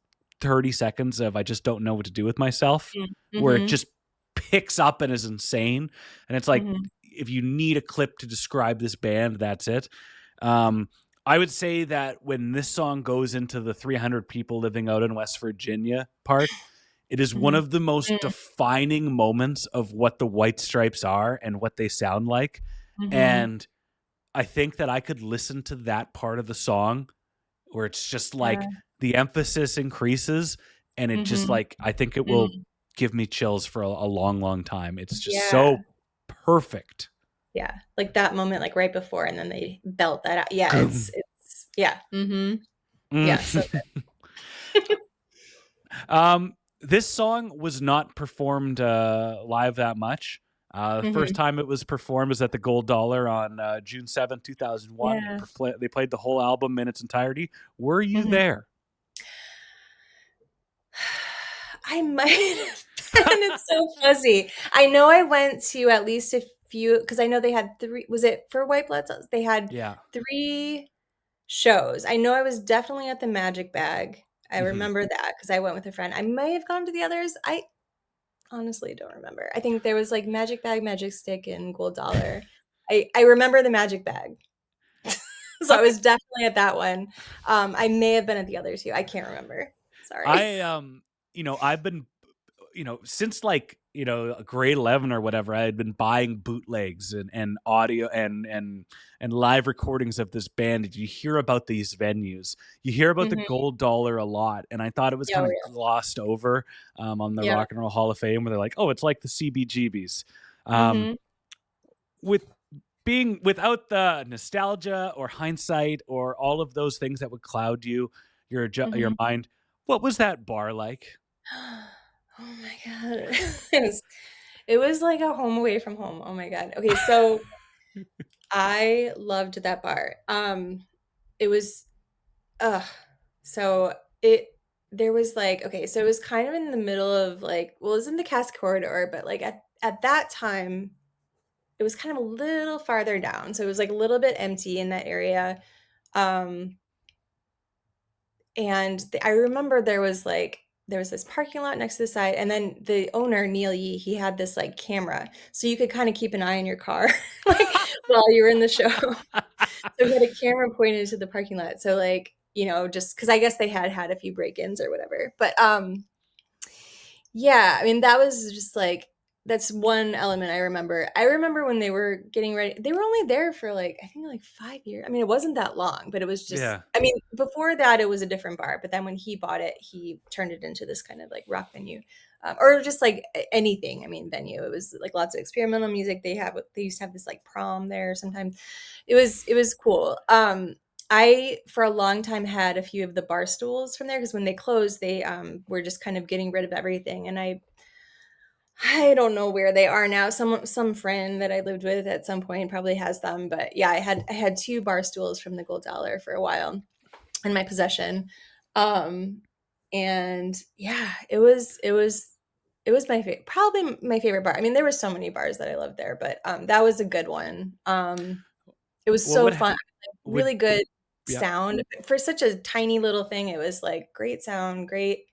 30 seconds of I just don't know what to do with myself, where it just picks up and is insane. And it's like, if you need a clip to describe this band, that's it. I would say that when this song goes into the 300 people living out in West Virginia part, it is one of the most defining moments of what the White Stripes are and what they sound like. And I think that I could listen to that part of the song where it's just like the emphasis increases, and it just like, I think it will give me chills for a long, long time. It's just so perfect. Yeah. Like that moment, like right before, and then they belt that out. Yeah. It's yeah. Yeah. So good. This song was not performed live that much. The first time it was performed was at the Gold Dollar on June 7th, 2001. Yeah. They played the whole album in its entirety. Were you there? I might have been. It's so fuzzy. I know I went to at least a few, because I know they had 3. Was it for White Blood Cells? They had 3 shows. I know I was definitely at the Magic Bag. I remember that because I went with a friend. I may have gone to the others. I honestly don't remember. I think there was like Magic Bag, Magic Stick, and Gold Dollar. I remember the Magic Bag. So I was definitely at that one. I may have been at the other 2. I can't remember. Sorry. I've been, since like, grade 11 or whatever, I had been buying bootlegs and audio and live recordings of this band. Did you hear about these venues? You hear about the Gold Dollar a lot, and I thought it was kind of glossed over on the Rock and Roll Hall of Fame, where they're like, oh, it's like the CBGBs. Without the nostalgia or hindsight or all of those things that would cloud your mind, what was that bar like? Oh my God. It was like a home away from home. Oh my God. Okay, so I loved that bar. It was so there was like, okay, so it was kind of in the middle of like, well, it was in the Cass Corridor, but like at that time it was kind of a little farther down. So it was like a little bit empty in that area. And I remember there was this parking lot next to the side, and then the owner, Neil Yee, he had this like camera, so you could kind of keep an eye on your car like while you were in the show. So he had a camera pointed to the parking lot. So like, just because I guess they had a few break-ins or whatever. But yeah, I mean, that was just like, that's one element I remember. I remember when they were getting ready, they were only there for like, I think like 5 years. I mean, it wasn't that long, but it was just, I mean, before that it was a different bar, but then when he bought it, he turned it into this kind of like rock venue, or just like anything. I mean, venue. It was like lots of experimental music. They used to have this like prom there sometimes. It was cool. I, for a long time, had a few of the bar stools from there, because when they closed, they were just kind of getting rid of everything. And I don't know where they are now. Some friend that I lived with at some point probably has them. But yeah, I had 2 bar stools from the Gold Dollar for a while in my possession. And yeah, it was my favorite, probably my favorite bar. I mean, there were so many bars that I loved there, but that was a good one. It was so fun. Really good sound for such a tiny little thing. It was like great sound, great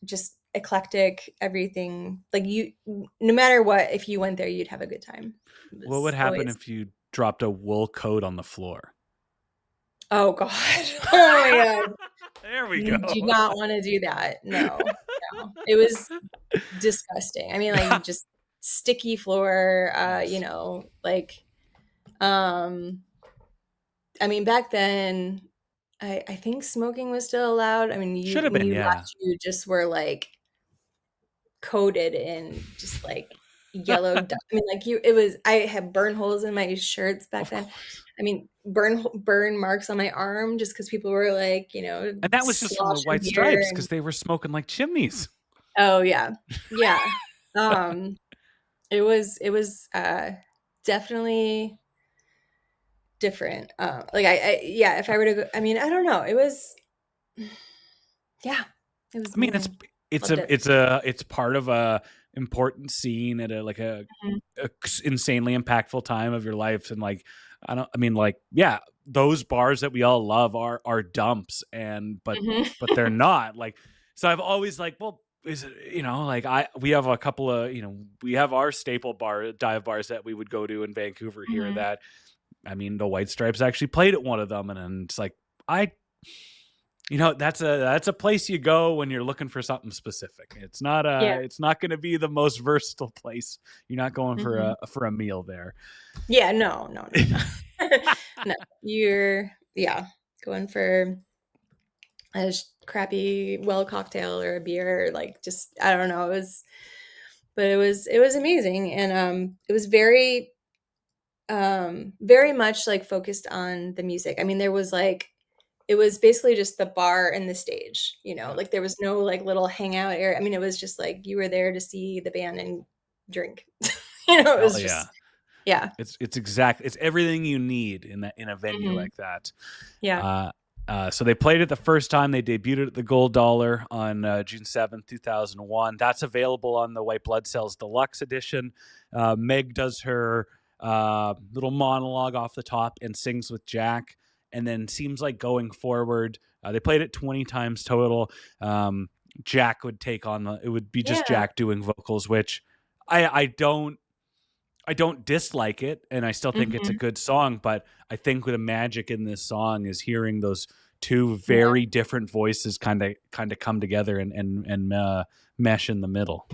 just eclectic, everything. Like no matter what, if you went there, you'd have a good time. What would happen if you dropped a wool coat on the floor? Oh God. Oh my God. There we go. You do not want to do that. No. It was disgusting. I mean, like just sticky floor, like, I mean, back then, I think smoking was still allowed. I mean, you just were like coated in just like yellow. I mean, like I had burn holes in my shirts back then. I mean, burn marks on my arm just because people were like, and that was just from the White Stripes because they were smoking like chimneys. Oh yeah, yeah. It was definitely different. Yeah, if I were to go, I mean, I don't know. It was, yeah, it was I mean, amazing. it's Loved a it. it's part of a important scene at Mhm. a insanely impactful time of your life, and like I mean, like, yeah, those bars that we all love are dumps, and Mhm. but they're not like. So I've always like, well, is it, like we have a couple of, we have our staple dive bars that we would go to in Vancouver here, Mhm. that, I mean, the White Stripes actually played at one of them, and it's like, I that's a place you go when you're looking for something specific. Yeah. It's not going to be the most versatile place. You're not going Mhm. for a meal there. Yeah, no, no, no, no. No, you're, yeah, going for a crappy well cocktail or a beer, like, just, I don't know. But it was amazing, and it was very much like focused on the music. I mean, there was like, it was basically just the bar and the stage, Yeah. like there was no like little hangout area. I mean, it was just like you were there to see the band and drink. It Hell was yeah. just, yeah. It's everything you need in a venue Mhm. like that. Yeah. Uh, so they played it the first time. They debuted at the Gold Dollar on June 7th, 2001. That's available on the White Blood Cells Deluxe Edition. Meg does her little monologue off the top and sings with Jack. And then seems like going forward, they played it 20 times total. Jack would take on it would be just Yeah. Jack doing vocals, which I don't dislike it, and I still think it's a Mhm. good song, but I think the magic in this song is hearing those two Yeah. very different voices kind of come together and mesh in the middle.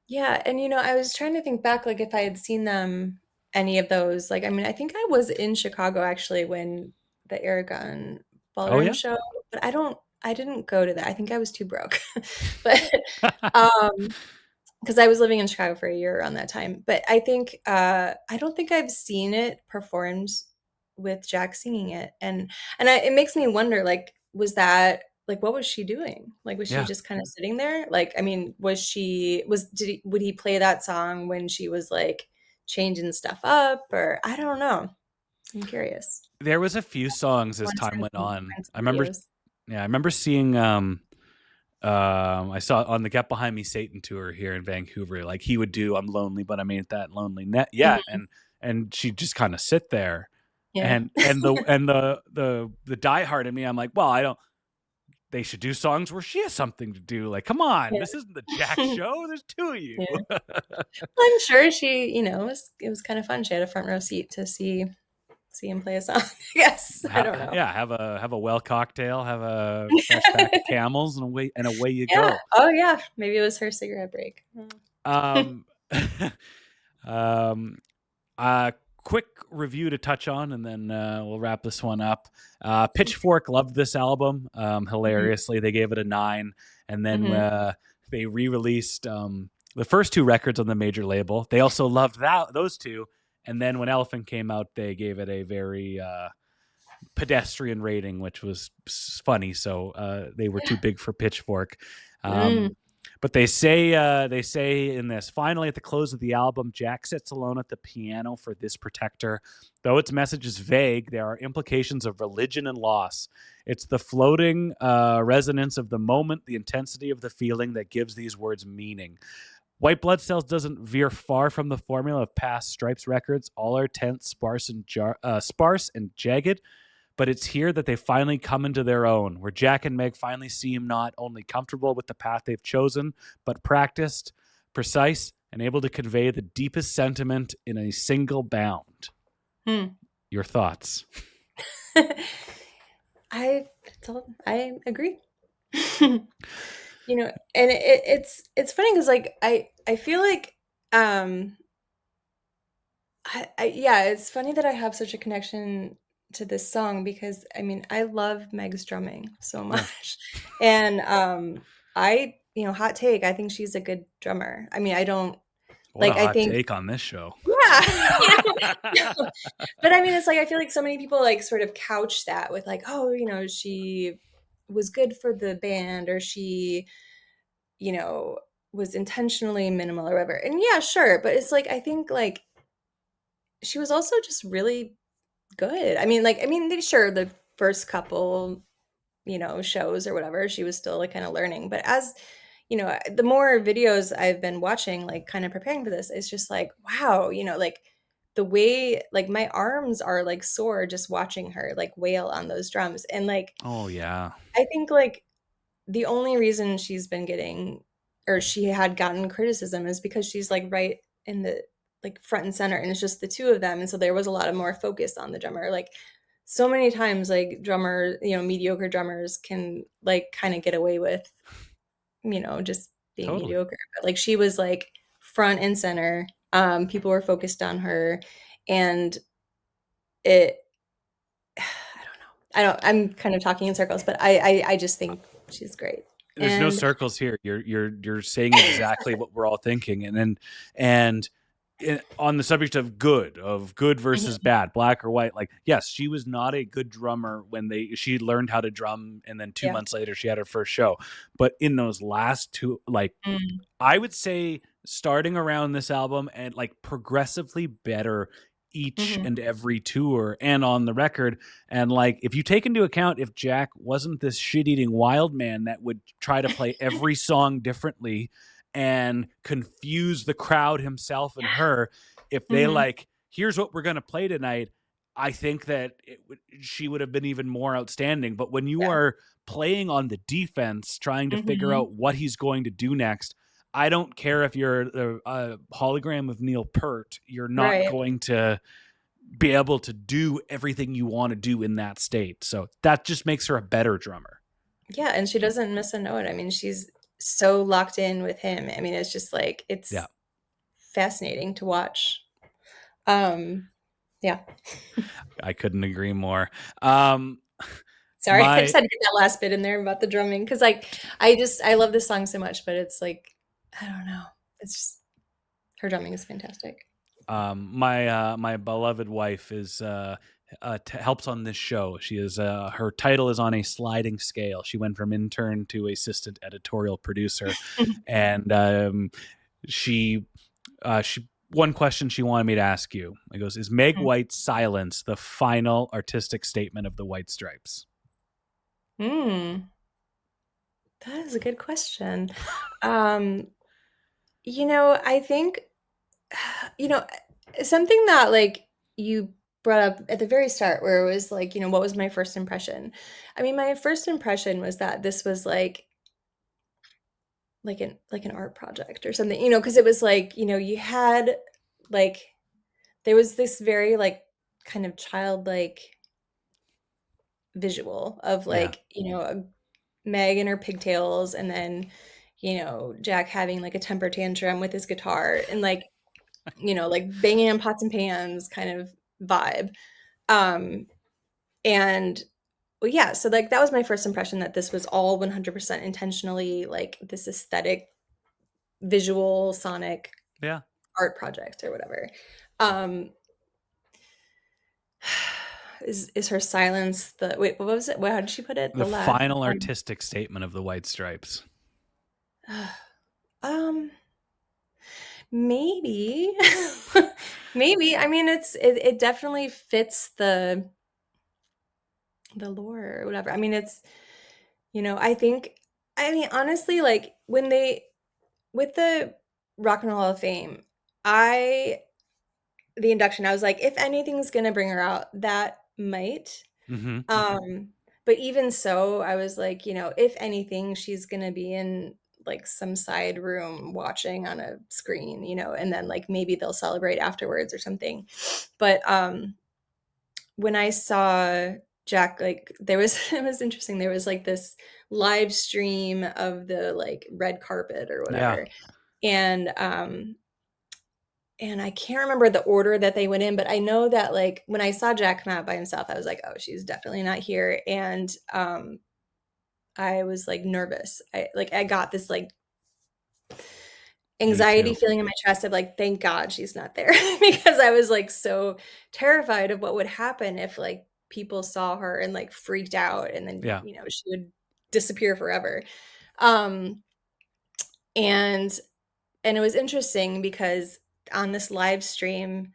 Yeah, and I was trying to think back, like if I had seen them, any of those. Like, I mean, I think I was in Chicago actually when the Aragon Oh Ballroom yeah. show, but I didn't go to that. I think I was too broke. But um because I was living in Chicago for a year around that time. But I don't think I've seen it performed with Jack singing it. It makes me wonder, like, was that, like, what was she doing? Like, was she Yeah. just kind of sitting there? Like, I mean, would he play that song when she was like changing stuff up, or I don't know. I'm curious. There was a few songs I as want to time went on. find some I remember videos. yeah, I remember seeing I saw on the Get Behind Me Satan tour here in Vancouver, like he would do I'm lonely but I ain't that lonely net yet, Mhm. and she'd just kind of sit there, Yeah. and the diehard in me, I'm like, well, I don't they should do songs where she has something to do. Like, come on, Yeah. this isn't the Jack show. There's two of you. Yeah. I'm sure she, it was kind of fun. She had a front row seat to see him play a song, I guess. I don't know. Yeah, have a well cocktail, have a fresh pack of Camels, and away you Yeah. go. Oh, yeah. Maybe it was her cigarette break. Um, um, quick review to touch on, and then we'll wrap this one up. Pitchfork loved this album Mhm. hilariously. They gave it a 9, and then Mhm. they re-released the first 2 records on the major label. They also loved those two, and then when Elephant came out, they gave it a very pedestrian rating, which was funny. So they were too big for Pitchfork. Mm. Um, but they say in this, finally at the close of the album, Jack sits alone at the piano for this protector. Though its message is vague, there are implications of religion and loss. It's the floating resonance of the moment, the intensity of the feeling that gives these words meaning. White Blood Cells doesn't veer far from the formula of past Stripes records. All are tense, sparse and jagged, but it's here that they finally come into their own, where Jack and Meg finally seem not only comfortable with the path they've chosen, but practiced, precise, and able to convey the deepest sentiment in a single bound. Hmm. Your thoughts? I agree. And it's funny because, like, I feel like, um yeah, it's funny that I have such a connection to this song because, I mean, I love Meg's drumming so Yeah. much. And hot take, I think she's a good drummer. I mean, I don't What a like, I hot think, take on this show. yeah. But I mean, it's like, I feel like so many people like sort of couch that with like, oh, she was good for the band, or she, you know was intentionally minimal or whatever. And yeah, sure, but it's like I think like she was also just really good. Sure, the first couple, shows or whatever, she was still like kind of learning. But as the more videos I've been watching, like kind of preparing for this, it's just like, wow, like the way like my arms are like sore just watching her like wail on those drums. And like, Oh yeah. I think like the only reason she's been getting or she had gotten criticism is because she's like right in the like front and center and it's just the two of them. And so there was a lot of more focus on the drummer. Like so many times like mediocre drummers can like kind of get away with, just being Totally. mediocre. But like she was like front and center. People were focused on her and it I'm kind of talking in circles, but I just think she's great. There's no circles here. You're saying exactly what we're all thinking. And on the subject of good versus bad, black or white, like, yes, she was not a good drummer when she learned how to drum, and then 2 months later she had her first show. But in those last two, like, I would say starting around this album and like progressively better each and every tour and on the record. And like, if you take into account if Jack wasn't this shit-eating wild man that would try to play every song differently and confuse the crowd himself and her, if they like, here's what we're going to play tonight, I think that she would have been even more outstanding. But when you are playing on the defense, trying to figure out what he's going to do next, I don't care if you're a hologram of Neil Peart, you're not going to be able to do everything you want to do in that state. So that just makes her a better drummer. Yeah, and she doesn't miss a note. I mean, she's so locked in with him. I mean, it's just like, it's fascinating to watch. Yeah. I couldn't agree more. Sorry, I just had to get that last bit in there about the drumming because like I love this song so much, but it's like, I don't know. It's just, her drumming is fantastic. My beloved wife is helps on this show. She is her title is on a sliding scale. She went from intern to assistant editorial producer, and she one question she wanted me to ask you. It goes, is Meg White's silence the final artistic statement of the White Stripes? That is a good question. I think, something that like you brought up at the very start where it was like, what was my first impression? I mean, my first impression was that this was like an art project or something, because it was like, you had like, there was this very like kind of childlike visual of like, Meg and her pigtails, and then, Jack having like a temper tantrum with his guitar and like, like banging on pots and pans kind of vibe. And well, yeah, so like that was my first impression, that this was all 100% intentionally like this aesthetic, visual, sonic art project or whatever. Is her silence what was it? How did she put it? The final artistic statement of the White Stripes. Maybe. Maybe. I mean, it definitely fits the lore or whatever. I mean, it's, I think, I mean, honestly, like when with the Rock and Roll Hall of Fame, the induction, I was like, if anything's gonna bring her out, that might. But even so, I was like, if anything, she's gonna be in like some side room watching on a screen, and then like maybe they'll celebrate afterwards or something. But when I saw Jack, like it was interesting. There was like this live stream of the like red carpet or whatever. And I can't remember the order that they went in, but I know that like when I saw Jack come out by himself, I was like, oh, she's definitely not here. And I was like nervous. I got this like anxiety feeling in my chest of like, thank God she's not there, because I was like so terrified of what would happen if like people saw her and like freaked out, and then she would disappear forever. And it was interesting because on this live stream,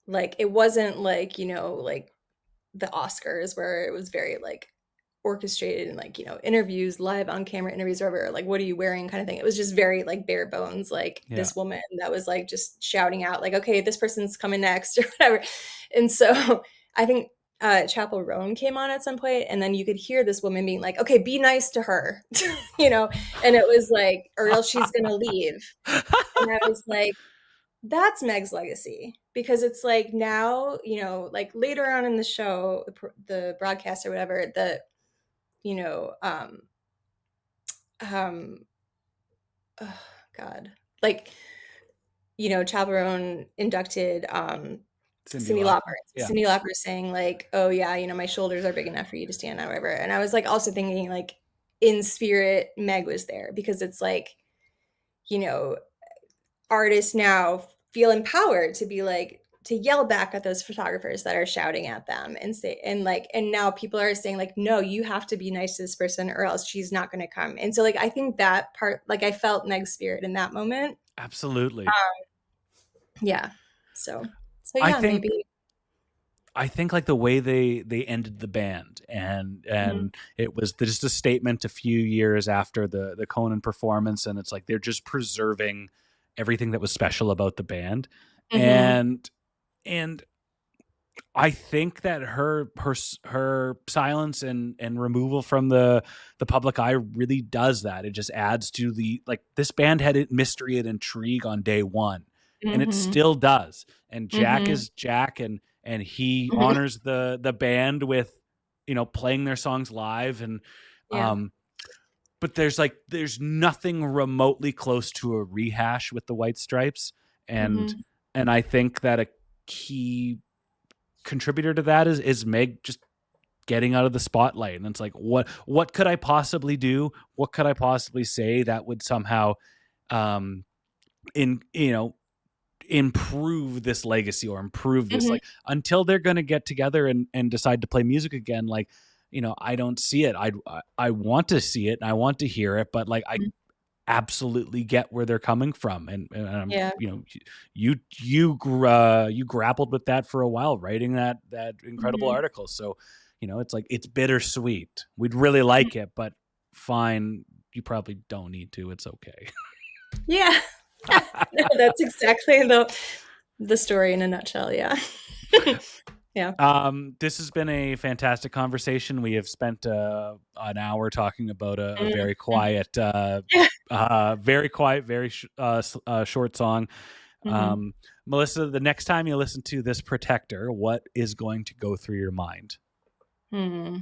like, it wasn't like, like the Oscars where it was very like orchestrated and like, interviews, live on camera interviews, or whatever, like, what are you wearing kind of thing. It was just very like bare bones, like this woman that was like just shouting out like, okay, this person's coming next or whatever. And so I think Chapel Roan came on at some point, and then you could hear this woman being like, okay, be nice to her, and it was like, or else she's gonna leave. And I was like, that's Meg's legacy, because it's like now, like later on in the show, the broadcast or whatever, oh God, like, Chaperone inducted Cyndi Lauper. Yeah. Cyndi Lauper saying like, oh yeah, my shoulders are big enough for you to stand on, whatever. And I was like also thinking like, in spirit, Meg was there, because it's like, artists now feel empowered to be like, to yell back at those photographers that are shouting at them and say, and now people are saying like, no, you have to be nice to this person or else she's not going to come. And so like, I think that part, like, I felt Meg's spirit in that moment. Absolutely. Yeah. So yeah, maybe. I think like the way they ended the band, and it was just a statement a few years after the Conan performance, and it's like they're just preserving everything that was special about the band. And I think that her silence and removal from the public eye really does that. It just adds to the, like, this band had mystery and intrigue on day one, and it still does. And Jack is Jack, and he honors the band with, playing their songs live. And but there's nothing remotely close to a rehash with the White Stripes. And I think that a key contributor to that is Meg just getting out of the spotlight. And it's like, what could I possibly do? What could I possibly say that would somehow improve this legacy or improve this, like, until they're going to get together and decide to play music again. Like, I don't see it. I want to see it and I want to hear it, but like, I absolutely get where they're coming from. And you grappled with that for a while, writing that incredible article. So, it's like, it's bittersweet. We'd really like it, but fine. You probably don't need to. It's okay. Yeah. No, that's exactly the story in a nutshell. Yeah. Yeah. This has been a fantastic conversation. We have spent an hour talking about a very quiet, very short song. Melissa, the next time you listen to this Protector, what is going to go through your mind? I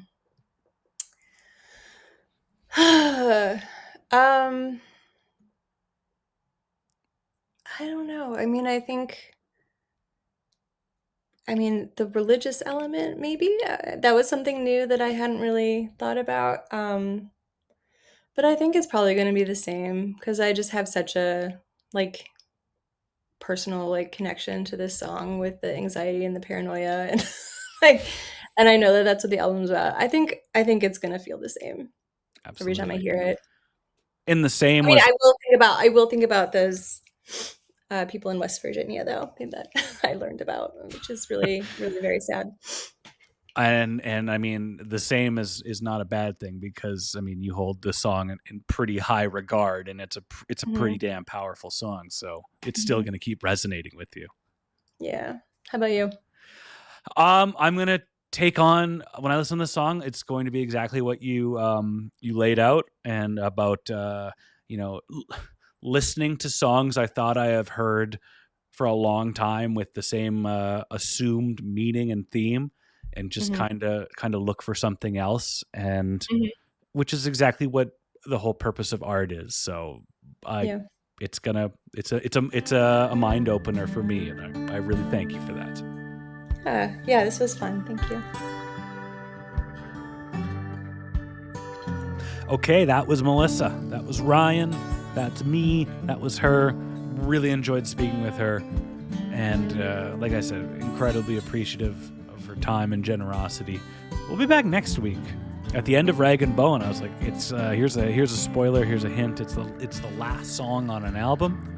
don't know. I mean, the religious element, maybe. That was something new that I hadn't really thought about. But I think it's probably going to be the same, because I just have such a, like, personal, like, connection to this song with the anxiety and the paranoia, and like, and I know that that's what the album's about. I think it's going to feel the same. Absolutely. Every time I hear it. In the same. I will think about those people in West Virginia, though, that I learned about, which is really, really very sad. And I mean, the same is not a bad thing, because I mean, you hold the song in pretty high regard, and it's a pretty damn powerful song. So it's still going to keep resonating with you. Yeah. How about you? I'm going to take on, when I listen to the song, it's going to be exactly what you laid out, and about, listening to songs I thought I have heard for a long time with the same assumed meaning and theme, and just kind of look for something else, and which is exactly what the whole purpose of art is. So it's a mind opener for me, and I really thank you for that. Yeah, this was fun. Thank you. Okay, that was Melissa. That was Ryan. That's me. That was her. Really enjoyed speaking with her. And like I said, incredibly appreciative of her time and generosity. We'll be back next week. at the end of Rag and Bone, I was like, "It's here's a spoiler, here's a hint. It's the last song on an album."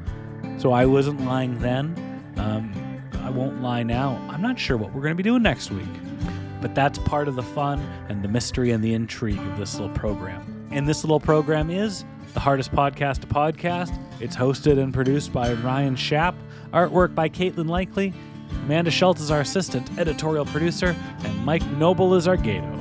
So I wasn't lying then. I won't lie now. I'm not sure what we're going to be doing next week, but that's part of the fun and the mystery and the intrigue of this little program. And this little program is the hardest podcast to podcast. It's hosted and produced by Ryan Schaap. Artwork by Catlin. Amanda Schultz is our assistant editorial producer, and Mike Noble is our Gato.